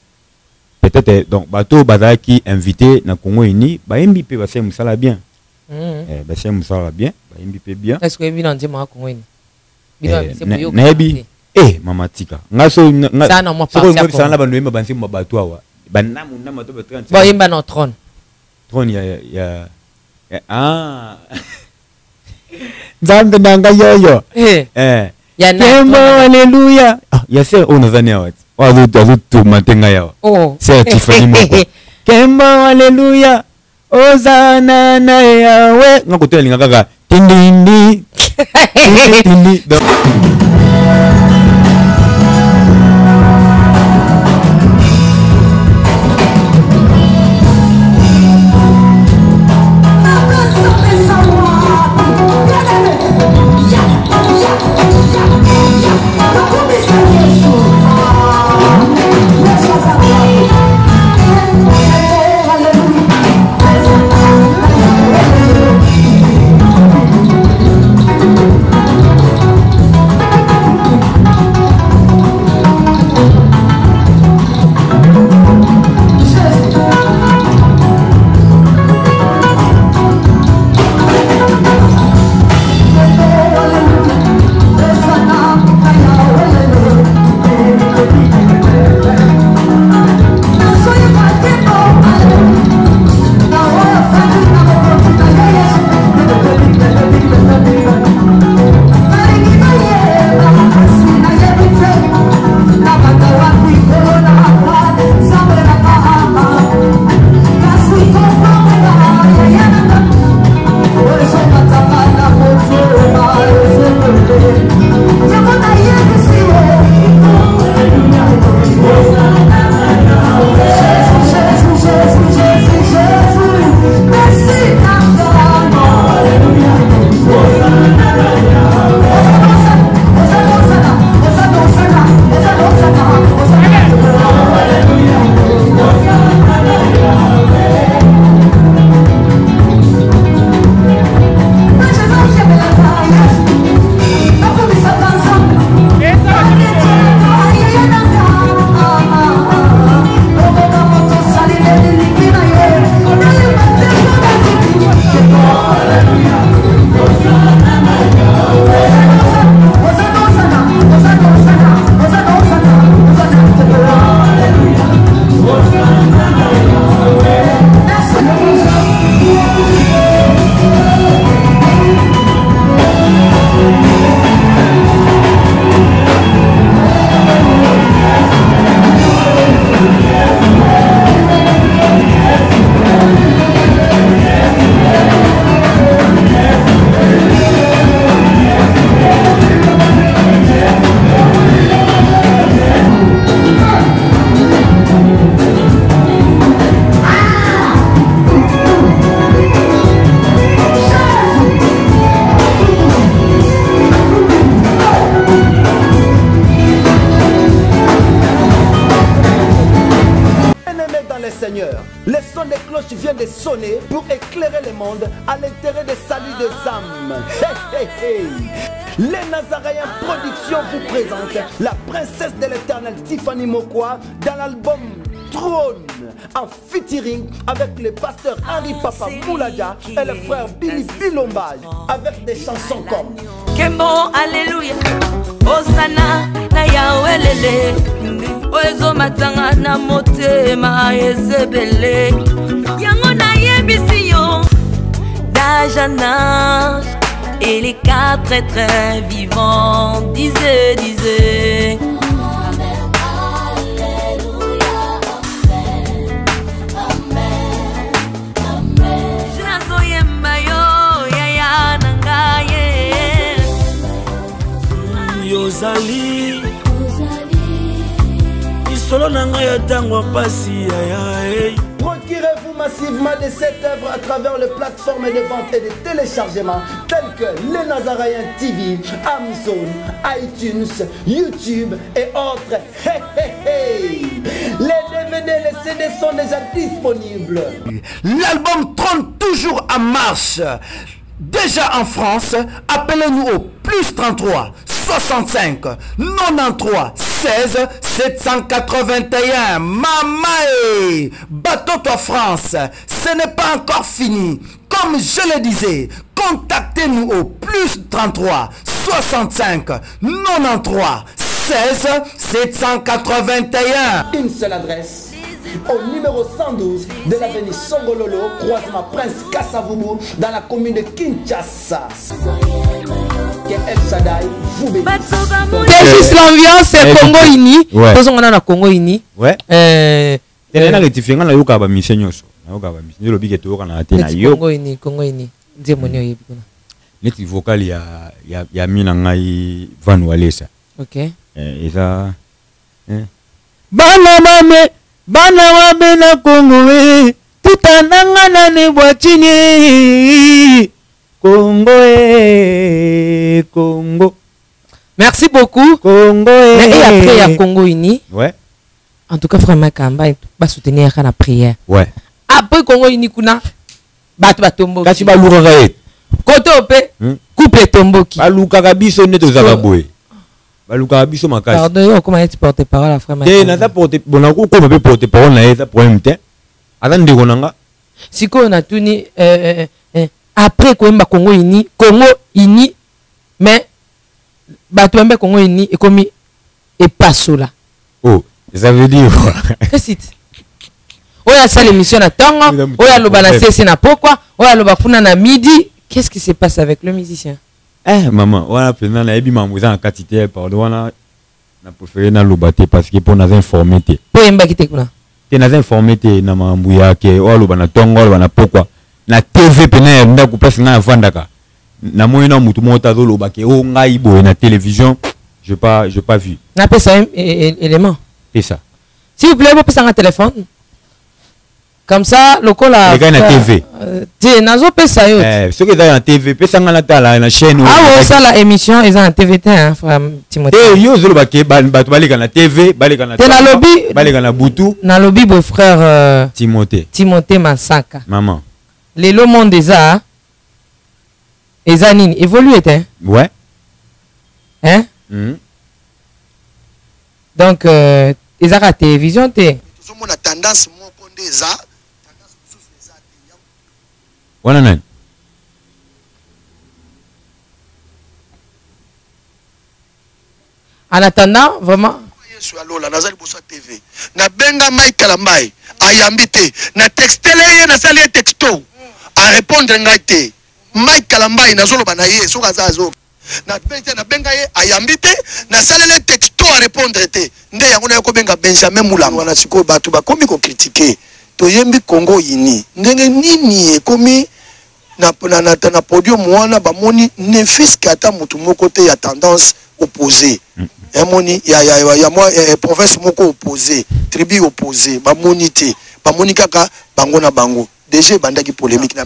peut-être donc bato bazaki invité na Congo ini ba yembi pe ba se musala bien. Ba se musala bien, ba yembi pe bien. Est-ce que bien nzembo na Congo ini? Naebi mama tika ngaso sana mo parti sana bandu yemba bansi mabatu awa banamu na mato 30 bo yemba na trône ya Nzambe nanga yoyo ya na haleluya ya se unazania wati wazo tu matenga yao c'est Tiffany moko kemba haleluya ozana na yawe ngakutela ngakaka tindindi vient de sonner pour éclairer le monde à l'intérêt des saluts des âmes. Hey, hey, hey. Les Nazaréens Productions vous présentent la princesse de l'éternel Tiffany Mokwa dans l'album Trône, en featuring avec le pasteur Henri Papa Moulaja et le frère Billy Bilombage, avec des chansons comme Kembo, Alléluia, Osana, na Yahweh, Oezo Matanga, na Motema, Ezebele, Yango na Yebisiyo, d'âge en âge, et les quatre êtres vivants disaient. Yozali Isolo nanga ya tango pasi ya. Procurez-vous massivement de cette œuvre à travers les plateformes de vente et de téléchargement telles que Les Nazaréens TV, Amazon, iTunes, YouTube et autres. Hey, hey, hey. Les DVD, les CD sont déjà disponibles. L'album Trône toujours en marche. Déjà en France, appelez-nous au plus 33 65 93 16 781. Mamae, bateau-toi France, ce n'est pas encore fini. Comme je le disais, contactez-nous au plus 33 65 93 16 781. Une seule adresse. Au numéro 112 de l'avenue Songololo, croisement Prince Kassavubu, dans la commune de Kinshasa. Que El Shaddai vous bénisse. C'est juste l'ambiance, c'est Congo Ini. Ouais. Tous on a Congo Ini. Ouais. Tena rectifier ngana yoka ba mission nyoso. Yoka ba mission. Lo bige to kana tena yo. Congo Ini, Congo Ini. Ndio monyo yebikuna. Neti vocal ya mina ngai Van Walesa. OK. Eza Bana wabe na Congo tutanangana ne bwachini Congo Congo. Merci beaucoup. Congo Mais et après il y a Congo Uni. Ouais. En tout cas vraiment Kamba va soutenir la prière. Ouais. Après Congo Uni kuna batu batomboki. Kasi ba luka kae. Koto pe couple tomboki. Ba luka kabiso neto zakaboy. Baluka biso makasi. Pardon, comment tu portes parole à frère Maître? Na za porter bonako ko mabe porter parole na eza problème te. Ata ndeko nanga. Siko na tuni après Koemba Congo Uni, mais batu mbe Congo Uni et comme et pas cela. Oh, ça veut dire quoi? Qu'est-ce que c'est? Oya ça l'émission na tango, oya loba na cesse na pourquoi, oya loba kuna na midi. Qu'est-ce qui se passe avec le musicien? Maman, on a plein na ebi mamouza en quantité pardon on a préféré na lobate parce que pour nous informer te. Pour emba kite kuna. Te nous informer te na mambuya ke o loba na tongo loba na pourquoi. Na TV pena nda ku place na vandaka. Na moyena mutu mota zo loba ke o ngai bo na télévision, j'ai pas vu. Na pesa élément. C'est ça. S'il vous plaît, vous pouvez un téléphone. Comme ça, le col a. Les gars, na TV. Tiens, nazo pesa yo. Ceux qui sont na TV, pesa ngana ta la chaîne. Ah ouais, ça la émission, ils ont un TVT, hein, frère Timothée. Yo zolo ba ke ba balika na TV, balika na. Te na lobby. Balika na butu. Na lobby beau frère Timothée. Timothée Massaka. Maman. Les le monde des arts. Les anines évoluent, hein. Ouais. Hein? Donc, ils ont la télévision, t'es. Nous avons tendance des arts. Wana nani? En attendant, vraiment. Yesu alola nazali boso TV. Na benga Michael Mbai ayambite na textele ye na sali texto a répondre ngate. Michael Mbai nazolo bana ye so kazazo. Na benga ye ayambite na sali texto a répondre te. Nde yango na ko benga Benjamin Mulango wana siko batu ba komi ko critiquer. To yembi Congo Ini. Ndenge nini ekomi na podium wana ba moni ne fiske ata mutu moko te ya tendance opposée. Moni ya moi province moko opposé, tribu opposé, ba moni te, ba moni kaka bango na bango. Déjà bandaki polémique na.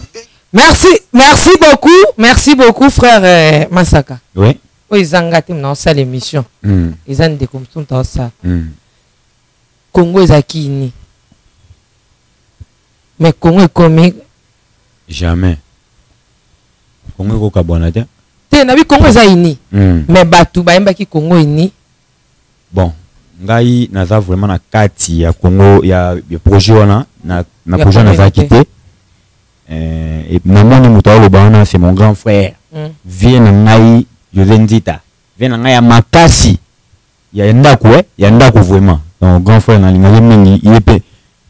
Merci beaucoup frère Massaka. Oui. Oui, zangati na ça l'émission. Ils ont des comme ça. Congo ezaki ni. Mais Congo est comique. Jamais. Congo est Kabonate. Te na bi Congo est ini. Mais Batu Baemba qui Congo ini. Bon, ngai naza vraiment na kati ya Congo ya projet wana na projet naza quitté. Et namoni mutalo bana c'est mon grand frère. Vient ngai José Nzita. Vient ngai ya makasi. Ya ndako ya ndako vraiment. Donc grand frère na linga mingi yepe.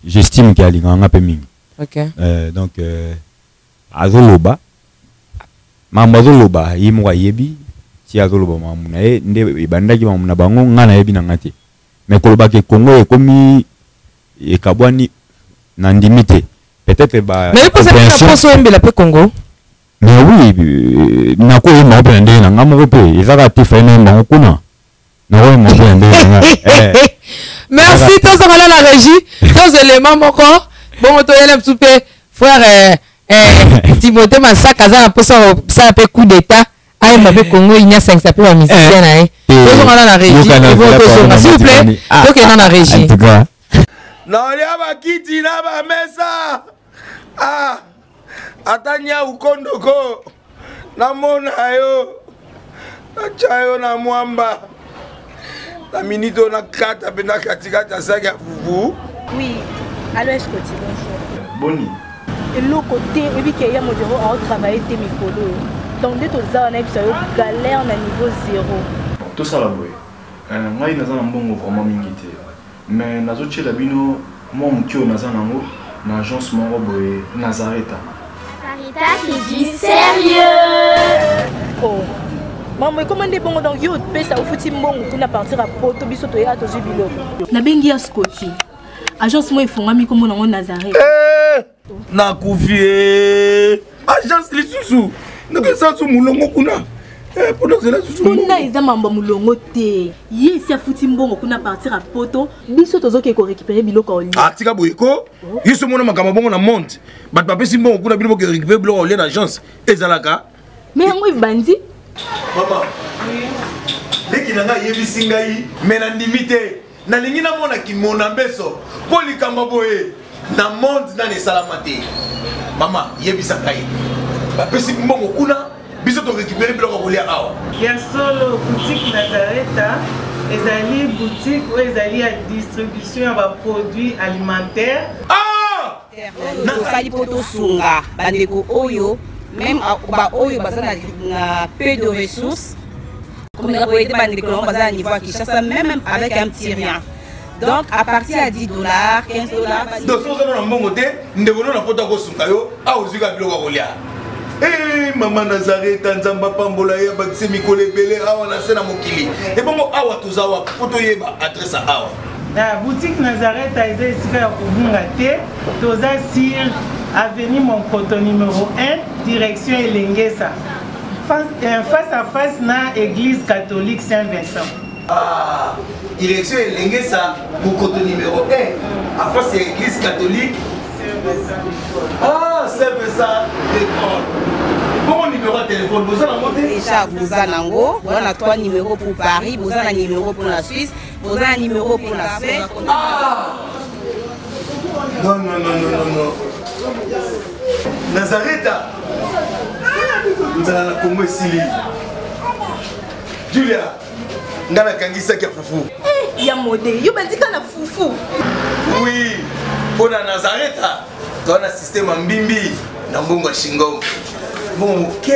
J'estime qu'il y a linga pe mingi. OK. Donc azoloba mamazoloba yimwa yebi ti azoloba mamuna nde bandaki mamuna bango ngana yebi na ngati mais koloba ke Congo e komi e kabwani na ndimité peut-être ba mais pour ça que so embela pe Congo mais oui na ko yima pe ndé na ngamo pe ezaka te fa na bango kuna na ko yima pe ndé merci tous on la régie tous éléments moko bon to yele msupe frère Timothée Massaka za na posa ça pe coup d'état ay mabe Congo il y a 5 ça peut musicien na tous on la régie s'il vous plaît donc il y a la régie na ya bakiti na ba mesa atanya ukondoko na mona yo achayo na mwamba na minito na kata pena katikata saka fufu. Oui, alors est-ce que tu bonjour Boni et le côté et puis qu'il y a mon bureau à travailler tes micros donc dès tout ça on a eu galère na niveau 0 tout ça la boy ngai naza na mbongo vraiment mingi te mais nazo tchela bino moi mukio naza nango na agence moko boy Nazareta c'est du sérieux. Oh maman comment des bons donc yo pesa au fouti mbongo kuna partir à poto biso to ya to jubilo na bengi ya Scotty agence moi ifungami comme na Nazareta na kufie agence lisusu ndeke sansu mulongo kuna pour cela susu na eza mamba mulongo te yesi afuti mbongo kuna partir à poto biso tozoke ko récupérer biloko oli tika boyeko yiso mona makama bongo na monte bat papesi mbongo kuna biloko ko récupérer biloko oli na agence ezalaka mais yango bandi mama leki nanga yebisi ngai mais na ndimite na lingi na mona kimona mbeso po likamba boye na monde na nesalamate mama yebisa ngai bapesi mbongo kuna biso to récupérer biloko kolia awa ya solo boutique Nazareta ezali boutique ou ezali ya distribution ya ba produits alimentaires nasali poto sunga bandeko oyo même ba oyo bazana na peu de ressources comme la boyete bandeko bazana niveau à Kinshasa même avec un petit rien. Donc à partir à $10, $15. Donc si on a un bon côté, nous devons nous apporter au sungayo, à ozuga biloko kolia. Eh maman Nazareta nzamba pambola ya bakse mikole belé awa na sena mokili. Et bon awa tuzawa poto yeba adresse awa. La boutique Nazareta est ici à Kubungate, toza sur avenue Monkoto numéro 1, direction Elengesa. Face à face na église catholique Saint-Vincent. Ah, direction Elengesa, Monkoto numéro 1, à face de l'église catholique Saint-Vincent. Ah, Saint-Vincent, d'accord. Bon numéro de téléphone, vous avez monté déjà, vous avez on a 3 numéros pour Paris, vous avez un numéro pour la Suisse, vous avez un numéro pour la Suède. Ah non, non, non, non, non, non. Nazareta nous allons la Congo Sili. Julia, nous allons kangisa kia fufu. Eh, ya modé, yo bandika na fufu. Oui, pour la Nazareta, tu as un système en bimbi, dans Bongo Shingo. Bon, ok.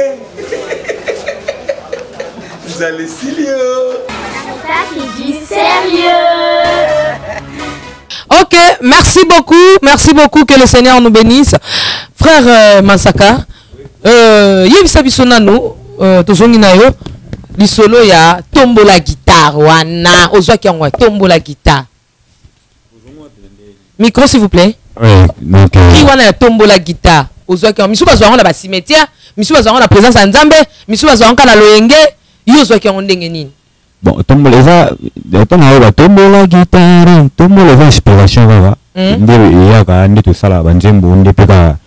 Vous allez Silio. Ça c'est du sérieux. Ok, merci beaucoup, que le Seigneur nous bénisse. Frère Massaka, yebisa biso nano tozongi na yo lisolo ya tombola guitare wana ozwaki yango tombola guitare. Micro s'il vous plaît. Oui, donc qui wana ya tombola guitare ozwaki yango misu bazwa yango na ba cimetière, misu bazwa yango na présence ya Nzambe, misu bazwa yango na loyenge, yo ozwaki yango ndenge nini? bon, tombola eza tombola guitare, tombola eza inspiration kaka. Nde eyaka nde tosala banzembo nde peka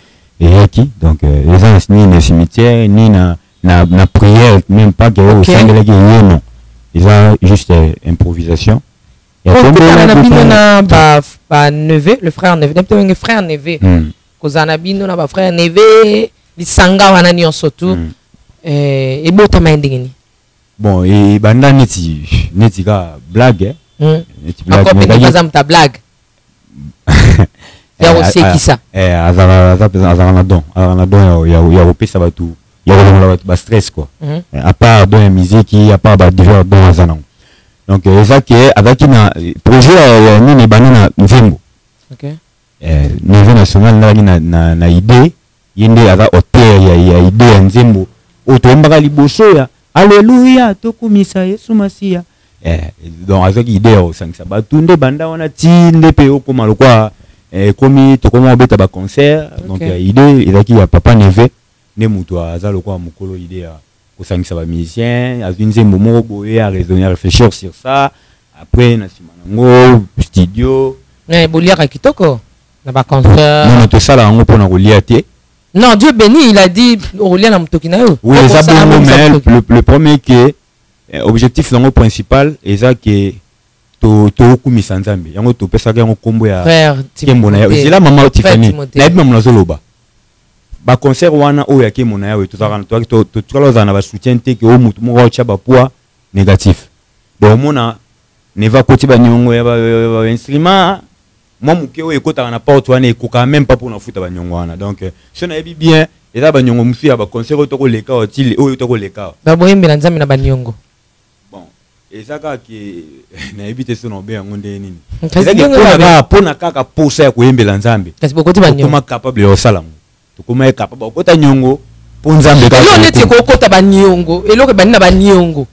eyaki, donc eza ni na cimetière ni na prière, même pas que au sangelaki yeno. Eza juste improvisation. Ya tombola na bino na ba neveu, le frère neveu, frère neveu. kozana bino na ba frère Neve lisanga wana nyonso tu et bota mindingini bon et banda neti ka blague neti blague encore par exemple ta blague ya aussi qui ça azana don ya opesa batu ya ba stress quoi à part dans la musique à part ba divers don azana donc ça que avec na projet ni banana nzembo OK niveau national na idée yende ava auteur ya idée ya nzembo otombaka liboso ya alléluia tokumisa Yesu Masia donc avec idée au sangisa batunde banda wana tinde pe okoma lokwa komi tokoma obeta ba concert donc idée ezaki ya papa Neve ne mutu aza lokwa mukolo idée ya kosangisa ba musicien azinzembo moko boye a raisonner réfléchir sur ça après na simanango studio boliaka kitoko na ba concert non to sala ngo pona kolia te. Non, Dieu béni, il a dit Aurélien na mutokina yo. Oui, ça mais le premier que objectif lango principal eza que to kumisa nzambe. Yango to pesa yango kombo ya frère Kemona ya. C'est là maman Tiffany. Na bibi mna zoloba. Ba concert wana o ya Kemona ya to zaka to tukaloza na ba soutien te que o mutu mo wa chaba poids négatif. Bon mona ne va koti ba nyongo ya ba instrument moi muke o ekota na porte wana ekoka même pas pour na futa ba nyongo wana donc si on a bien et là ba nyongo musu ya ba concert to ko leka otile o to ko leka ba boyembela nzambe na ba nyongo bon et ça ka ki na ebite so no be yango nde nini ezaki pona kaka posa ya koyembela nzambe kasi bokoti ba nyongo kuma capable yo sala ngo to kuma capable okota nyongo po nzambe ka yo neti ko kota ba nyongo eloko ba nina ba nyongo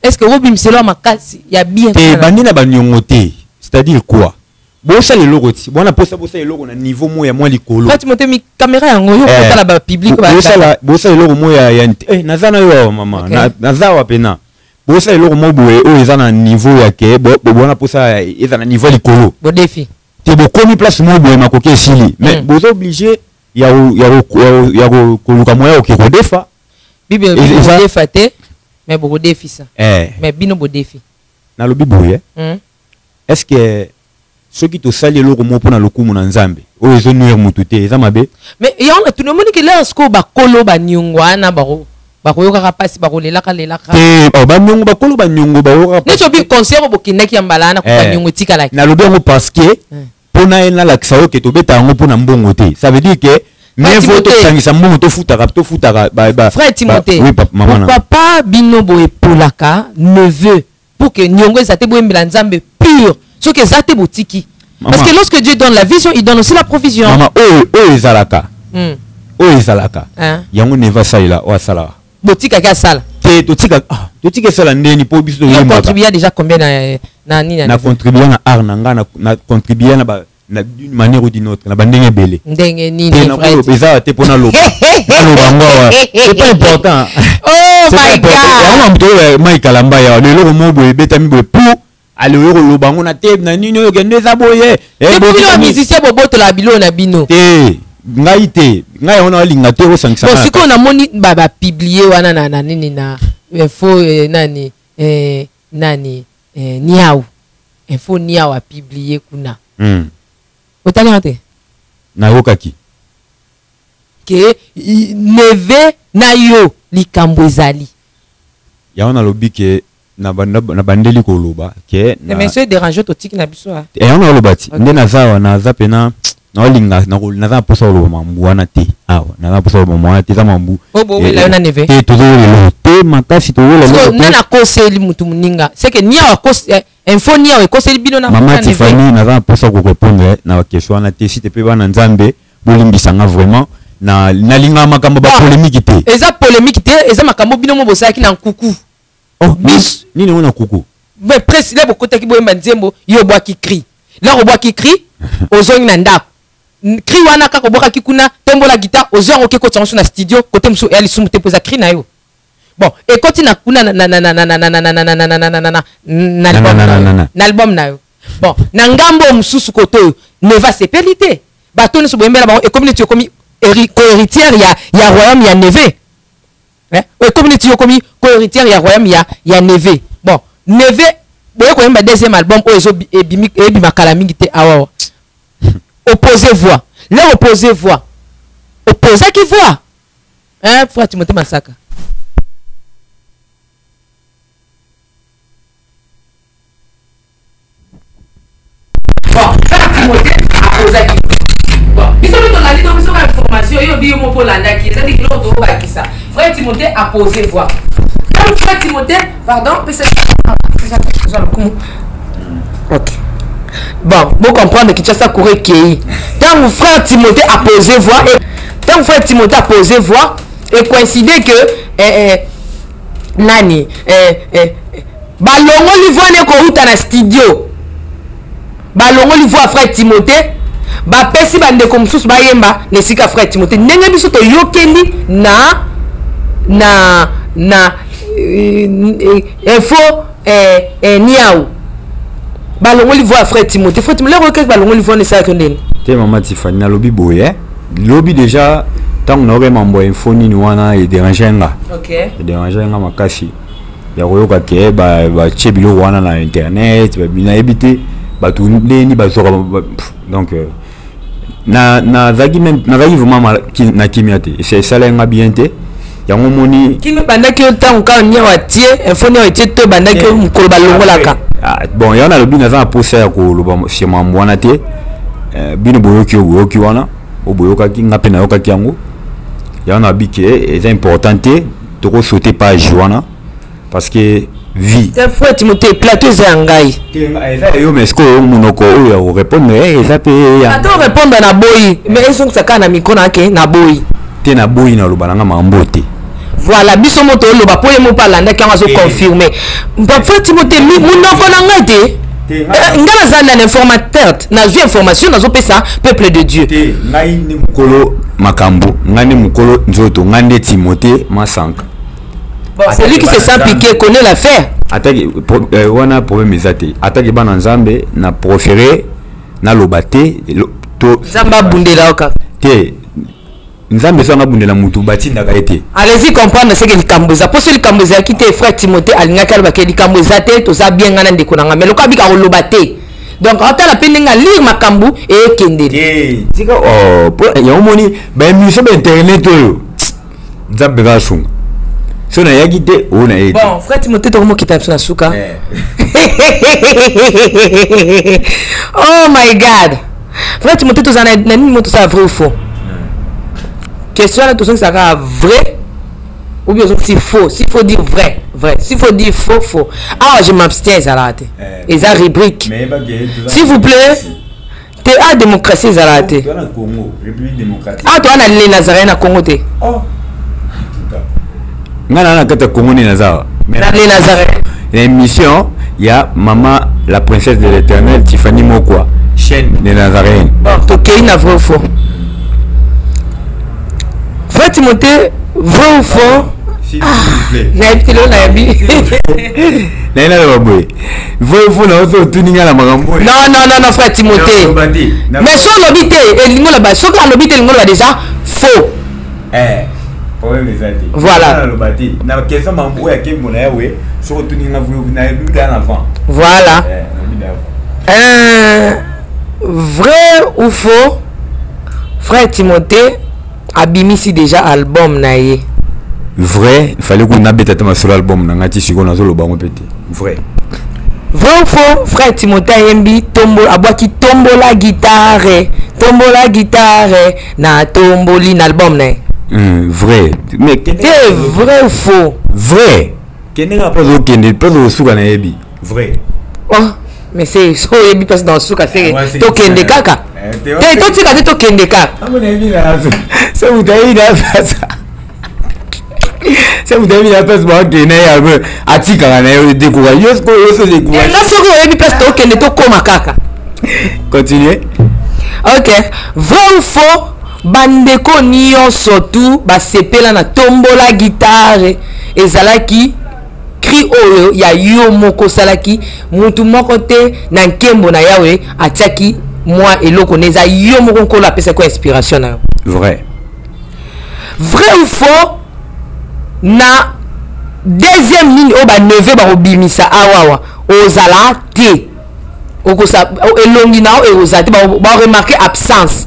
est-ce que obi mselo makasi ya bien te ba nina ba nyongo te c'est-à-dire quoi bosa le logo ti bona posa le logo na niveau mo ya moi likolo Fati monte mi caméra yango yo kota la ba public ba bosa le logo mo ya nazana yo mama nazawa pena bosa le logo mo boye o eza na niveau ya ke bona posa eza na niveau likolo bo défi te bo komi place mo boye makoke sili mais bozo obligé ya koluka moya o ke ko defa bible bo defa te mais bo défi ça mais bino bo défi na lobi boye est-ce que ceux qui te salent le romo pour na lokumu na nzambe o ezo nuire mutute eza mabe mais yona tu ne moni que là sko ba kolo ba nyongwana ba ko yoka pasi ba ko lelaka ba nyongo ba kolo ba nyongo ba yoka ne so bi concert bo kinaki ya mbalana ko ba nyongo tika la na lobi ngo parce que pona ena la ksa oke to beta ngo pona mbongo te ça veut dire que mais faut to sangisa mbongo to futaka ba frère Timothée papa bino bo epolaka neveu pour que nyongo ezate bo mbela nzambe pur. Ce que ça te boutique. Parce que lorsque Dieu donne la vision, il donne aussi la provision. Maman, ezalaka. Ezalaka. Yango neva saila o sala. Boutique à sala. Totika sala ndeni po biso yemba. Tu contribué déjà combien na contribué na art na contribué na d'une manière ou d'une autre na bandenge belé. Ndenge nini frère. Eza te pona loba. C'est pas important. Oh my God. Yango mto Michael Ambaya le logo mo boye betami boye pour alors le bango na tebe na nini yo kende za boye bino musicien boboto la bilo na bino ngai ona linga te o sangisa bon siko na moni ba publier wana na nini na info nani niao info niao a publier kuna otali ate na yokaki ke neve na yo likambo ezali ya ona lobike na bandeli ko loba ke na monsieur déranger to tiki na biso on a lobati ndena zawa na zapena na olinga na za posa loba mambu wana te na posa loba mambu te za mambu bo wela na neve te to zo te makasi to wela so na koseli mutu muninga c'est que nia koseli info nia koseli bino na mama Tiffany na za posa ko répondre na question wana te si te pe bana nzambe bolimbisanga vraiment na linga makambo ba polémique te eza polémique te eza makambo bino mo bosaki na nkuku oh bis nini ona kuku mais presque là beaucoup qui boyemba nzembo yo boa qui crie là on boa qui crie ozongi na ndako crie wana ka ko boka kikuna tombola guitare ozongi ke ko tsanso na studio côté mso ya lisumu te poza crie na yo bon et quand na kuna na album na yo bon na ngambo msusu koto ne va se pelite bato ne so boyembela ba et community comme héritière ya royaume ya neve community yo komi co-héritière ya royaume ya neve bon neve boye ko yemba deuxième album o ezo ebima kala mingi te awa opposé voix leur opposé voix. Opposé qui voit. Hein, frère Timothée Masaka. Bon, frère Timothée opposé qui bon, ils sont dans la ligne de information, ils ont dit mon pour l'anda qui est dit l'autre qui ça. Frère Timothée a posé voix. Quand frère Timothée, pardon, ok. Bon, vous comprenez que tu as ça courir qui est. Quand frère Timothée a posé voix et quand frère Timothée a posé voix et coïncidé que nani balongo li voix ne ko uta na studio. Balongo li voix frère Timothée ba pesi bande comme sous ba yemba ne sika frère Timothée ndenge biso to yokeli na info niaou balongo li voix frère Timothée le requête balongo li voix ne sa kondene te maman Tiffany na lobi boye lobi déjà tant on aurait mambo info ni wana et déranger nga OK et déranger nga makasi ya koyoka ke ba chebilo wana na internet ba bina ebité ba tout ni ba soka donc na zaki même na zaki vraiment na kimiate c'est ça là bien te yango moni kimi bandaki autant ka nya watie info ni watie to bandaki mukolo balongo laka bon yana lobi na za posa ya ko loba chez mambo wana te bino boyoki wana oboyoka ki ngape na yoka ki yango yana bike est importante to ko sauter page wana parce que vie c'est frère Timothée plateau za ngai yo mais est-ce monoko o répondre eza pe attends répondre na boyi mais ils sont saka na mikona ke na boyi te na boyi na loba nga mambote voilà biso moto loba po yemo palanda ki ngazo confirmer frère Timothée monoko na ngai te ngana za na informateur na ju information nazo pesa peuple de Dieu te ngai ni mukolo makambo ngai ni mukolo nzoto ngande Timothée Masanka. Bon, celui qui se sent piqué connaît l'affaire. Attaque, on a problème exacté. Attaque ban ensemble, na préféré, na lobate, to. Zamba bundela oka. Te, nzambe so na bundela mutu bati ndaka été. Allez-y comprendre ce que le kamboza. Pour ce le kamboza qui était frère Timothée alinga kalba ke le kamboza te to za bien ngana ndeko nanga. Mais le kabi ka lobate. Donc on a la peine de lire makambu et kende. Eh, tika oh, ya omoni ba émission internet yo. Nzambe ga shunga. So na yagite ona ete. Bon, frère Timothée to mo kita na suka. Oh my God. Frère Timothée to zana na ni moto ça vrai ou faux? Question là to ça vrai ou bien si faux, s'il faut dire vrai, vrai. S'il faut dire faux, faux. Ah, je m'abstiens ça là. Et ça rubrique. S'il vous plaît. T'es à démocratie ça là. Toi na Congo, République démocratique. Ah, toi na les Nazaréens na Congo te. Oh. Ngana na kata Congo ni Nazara. Na les Nazaréens. L'émission, il y a maman la princesse de l'Éternel Tiffany Mokwa, chaîne des Nazaréens. Bon, toi na vrai ou faux? Frère Timothée, vrai ou faux? S'il vous plaît. Naïbtilo naïbi. Naïna la baboué. Vrai ou faux na ozo tuninga la magambo. Non, frère Timothée. Mais sur l'obité, et l'ingo là-bas, sur l'obité, l'ingo là déjà faux. Voilà. Voilà. Vrai ou faux? Frère Timothée abimisi déjà album naie. Vrai, il fallait qu'on abete à sur l'album nangati siko na zolo bango pété. Vrai. Vrai ou faux? Frère Timothée yembi tombo abwaki tombo la guitare na tomboli na album naie. Vrai. Mais c'est vrai ou faux? Vrai. Kende nga pas au kende, pas au souka na yebi. Vrai. Oh, mais c'est so yebi parce dans souka c'est to kende kaka. T'es toi tu as to kende kaka. Ah mon ami là. Ça vous t'aille là ça. Ça vous t'aille là parce que kende ya be atika na yo découvrir. Yo so découvrir. Là so yebi parce to kende to koma kaka. Continuez. OK. Vrai ou faux? Bandeko nyonso tu basepela na tombola guitare ezalaki cri oyo ya yo moko salaki mutu moko te na nkembo na yawe atiaki moi eloko neza yo moko nkolo apesa ko inspiration na. Vrai. Vrai ou faux? Na deuxième ligne o ba neve ba obimisa awawa ozala te okosa elongi na o ozate ba remarquer absence.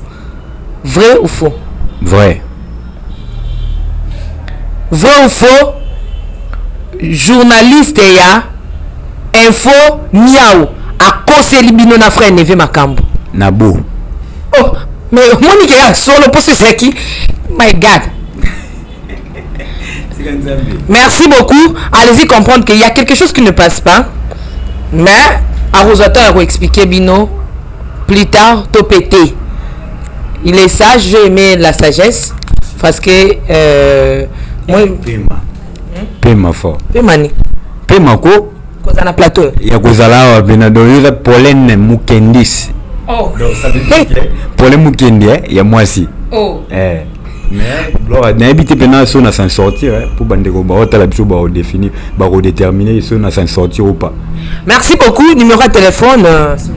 Vrai ou faux? Vrai. Vrai ou faux? Journaliste ya info niao a kose libino na frère Neve Makambo. Nabo. Oh, mais Monique ya solo pour ce qui. My God. Merci beaucoup. Allez-y comprendre qu'il y a quelque chose qui ne passe pas. Mais Arrosateur a expliqué Bino plus tard, topété. Il est sage, j'ai aimé la sagesse. Parce que moi. Pema fort. Pemani. Pema ko. Koza na plateau. Ya kozala wa bena do yoza pollen mukendis. Oh. Donc ça veut dire que pollen mukendi ya mwasi. Oh. Mais n'habite pas si on a s'en sortir pour bandeko ba hôtel biso ba définir ba redéterminer si on a s'en sortir ou pas. Merci beaucoup. Numéro de téléphone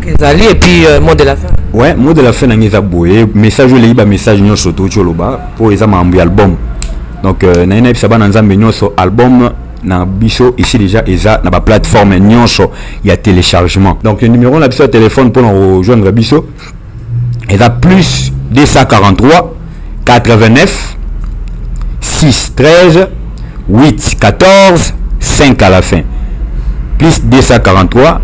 et puis mot de la fin. Ouais, mot de la fin nangeza boye message le ba message nyo soto choloba pour les mambo album. Donc na ina bisa bana nzambe nyoso album na biso ici déjà eza na ba plateforme nyonso il y a téléchargement. Donc le numéro na biso de téléphone pour nous rejoindre biso eza plus 243 89 6 13 8 14 5 à la fin. Plus 243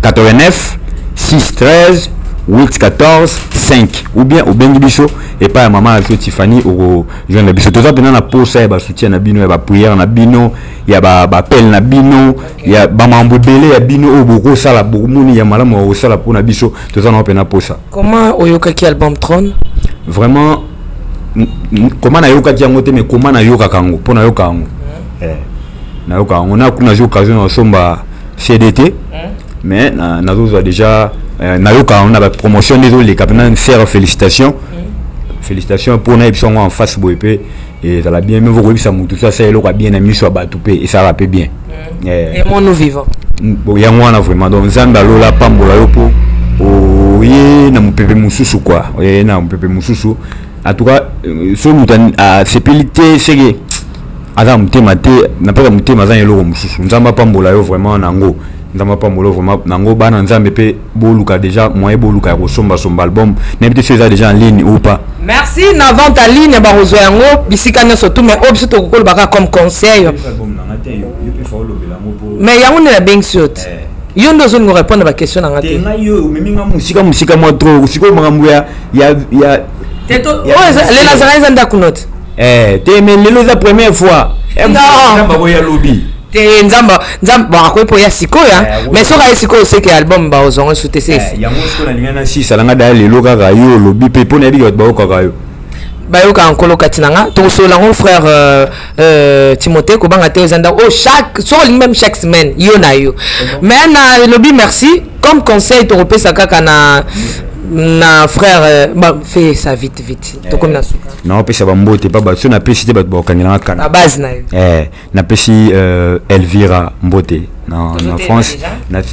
89 6 13 8 14 5 ou bien au Bengibiso et pas à maman avec Tiffany au jeune biso. Tout ça pendant la pause il y a soutien na bino, il y a prière na bino, il y a appel na bino, il y a mambo belé ya bino au boko sala boumuni ya malamu au sala pour na biso. Tout ça on peut na pause. Comment oyoka ki album Trône? Vraiment comment na yoka ki yango te mais comment na yoka kango pour na yoka yango. Na yoka on a kuna occasion na somba CDT mais na zo déjà na yoka on a la promotion des les capitaines faire félicitations. Félicitations pour na epson en face boepé et ça l'a bien mais vous ça tout ça c'est le bien ami soit batupé et ça rappelle bien. Et mon nous vivant. Bon ya ngwana vraiment donc nzamba lola pambola yopo o ye na mpepe mususu quoi. Ye na mpepe mususu. En tout cas so mutan a sepilité c'est que Adam mutema te na peka mutema za yelo mususu. Nzamba pambola yo vraiment nango. Nzamba pambola vraiment nango bana nzambe pe boluka déjà moyen boluka ya kosomba somba album. N'importe c'est déjà en ligne ou pas. Merci na vente en ligne ba rozo yango bisika nyoso tout mais obso to kokolo baka comme conseil. Mais yango ne la bien sûr. Yo ndo zo répondre à la question na ngate. Tenga yo meminga musika mo trop siko mangambu ya Teto les Lazarens anda kunot. Te mais la première fois. Non. Ba ya lobby. Te nzamba bon akoy po ya siko ya mais so ka siko c'est que album ba ozongo sous TC. Yango siko na lingana 6 alanga da lelo kaka yo lobby pe po na bi ba kaka yo. Bayoka nkolo katinanga to so lango frère Timothée ko banga te zanda chaque so même chaque semaine yo na yo. Mais na lobby merci comme conseil to repesa kaka na frère fait ça vite to comme na suka non pesa bambote pa ba so na pesi te ba kangela kana na base na na pesi Elvira Mbote na France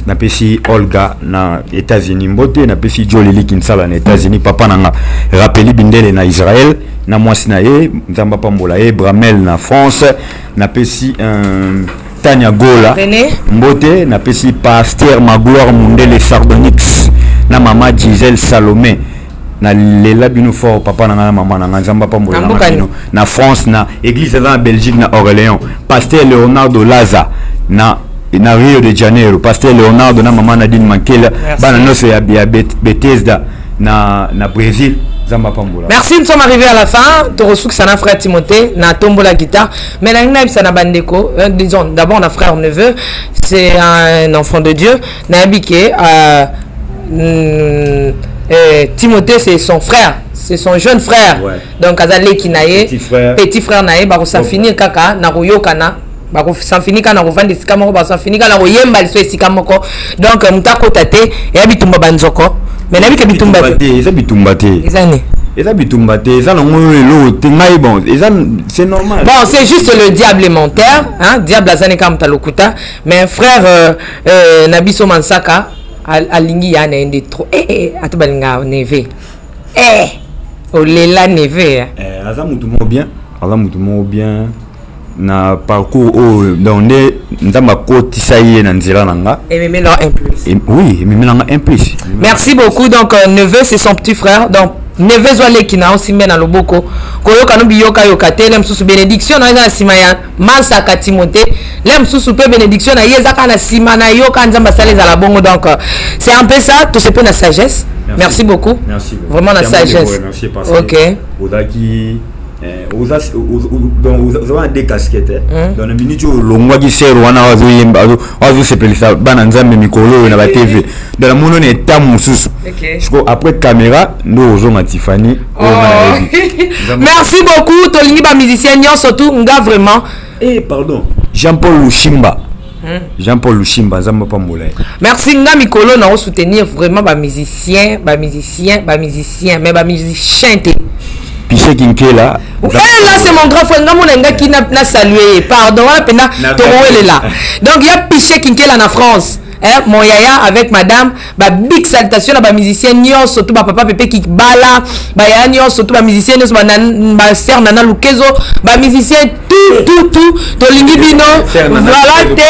na pesi Olga na États-Unis Mbote na pesi Jolili Kinsala na États-Unis papa na rappeli bindele na Israël na mwasi na ye nzamba pambola ye Bramel na France na pesi Tania Gola Mbote na pesi Pasteur Magloire Mundele Sardonix na mama Gisèle Salomé na lela bino fort papa na mama na nzamba pambola na France na église dans Belgique na Orléans Pasteur Leonardo Laza na Rio de Janeiro Pasteur Leonardo na mama Nadine Mankela bana noso ya Bethesda na Brésil zamba pambola. Merci, nous sommes arrivés à la fin. Torosouk sana frère Timothée na tombo la guitare mais na ngna sana bandeko disons d'abord on a frère neveu c'est un enfant de Dieu na biké Timothée c'est son frère, c'est son jeune frère. Ouais. Donc azale kinaye petit frère nae ba ko sa finir kaka na koyokana ba ko sa finir kana ko vandi sikamo ba sa finir kana ko yemba liso sikamo ko donc mutako tate ya bitumba banzoko mais na bika bitumba te eza bitumba te eza bitumba te eza na ngolo te ngai bon c'est normal. Bon c'est juste le diable menteur hein diable azane kam talokuta mais frère Nabiso Mansaka alingi ya na ende trop atubalinga neve olela neve aza mutu mo bien na parcours donc nzamba kotisa ye na nzela nanga et même là un plus oui même là un plus. Merci beaucoup donc neveu c'est son petit frère donc nevezo aleki na osimbe na loboko koyoka no biyoka yoka te le msusu bénédiction na eza sima ya Mansaka Timothée le msusu pe bénédiction na yezaka na sima na yoka nzamba sale za la bongo. Donc c'est un peu ça, tout se peut na sagesse. Merci beaucoup. Merci beaucoup. Vraiment la sagesse. Merci parce que OK. Odaki vous avez des casquettes dans le minute le mois qui sert wana wazo yemba wazo sepelisa bana nzambe mikolo na ba TV dans la mono ne tamu susu. OK. Après caméra nous ozonga Tiffany. Merci beaucoup tolingi ba musicien nyo surtout nga vraiment. Pardon. Jean-Paul Lushimba. Jean-Paul Lushimba nzamba pa molai. Merci nga mikolo na soutenir vraiment ba musicien mais ba musicien te. Piché Kinkela. Là c'est mon grand frère nga qui n'a salué. Pardon, pena Toroel là. Donc il y a Piché Kinkela en France. Mon yaya avec madame ba big salutation ba musicien nyo surtout ba papa Pepe qui bala ba yaya nyo surtout ba musicien nyo ba sœur Nana Lukezo ba musicien tout to lingi bino voilà té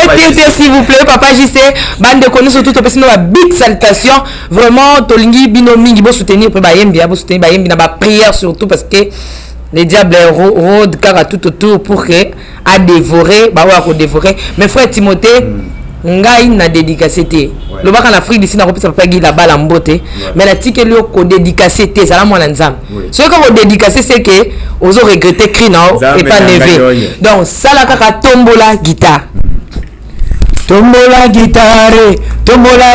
s'il vous plaît papa JC bande connu surtout to pesino ba big salutation vraiment to lingi bino mingi bo soutenir pe ba yembi bo soutenir ba yembi na ba prière surtout parce que les diables rôdent car tout autour pour que à dévorer ba wa dévorer mes frères Timothée ngai na dédicacé te le baka na Afrique d'ici na kopesa papa gi la bala mbote mais la tike lui ko dédicacé te ça la moi nzam ce que dédicacé c'est que ozo regretter cri na et pas nevé donc ça la kaka tombola guitare tombola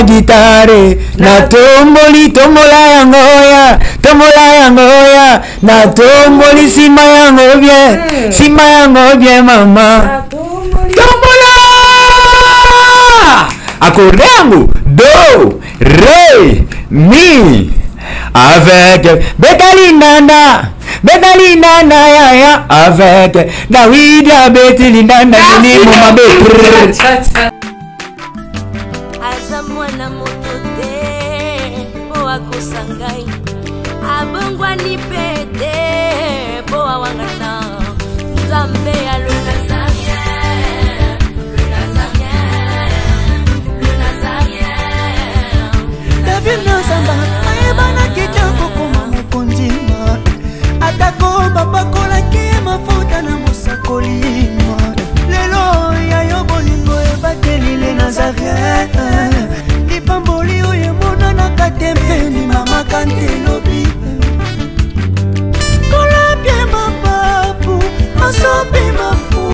guitare na tombola yangoya na tomboli sima yango bien mama tombola accordiamo do re mi avec betalinana ya avec David betelinana ni mama be azamwana motote po akosangai abongwani pete po awangana nzambe ya David no samba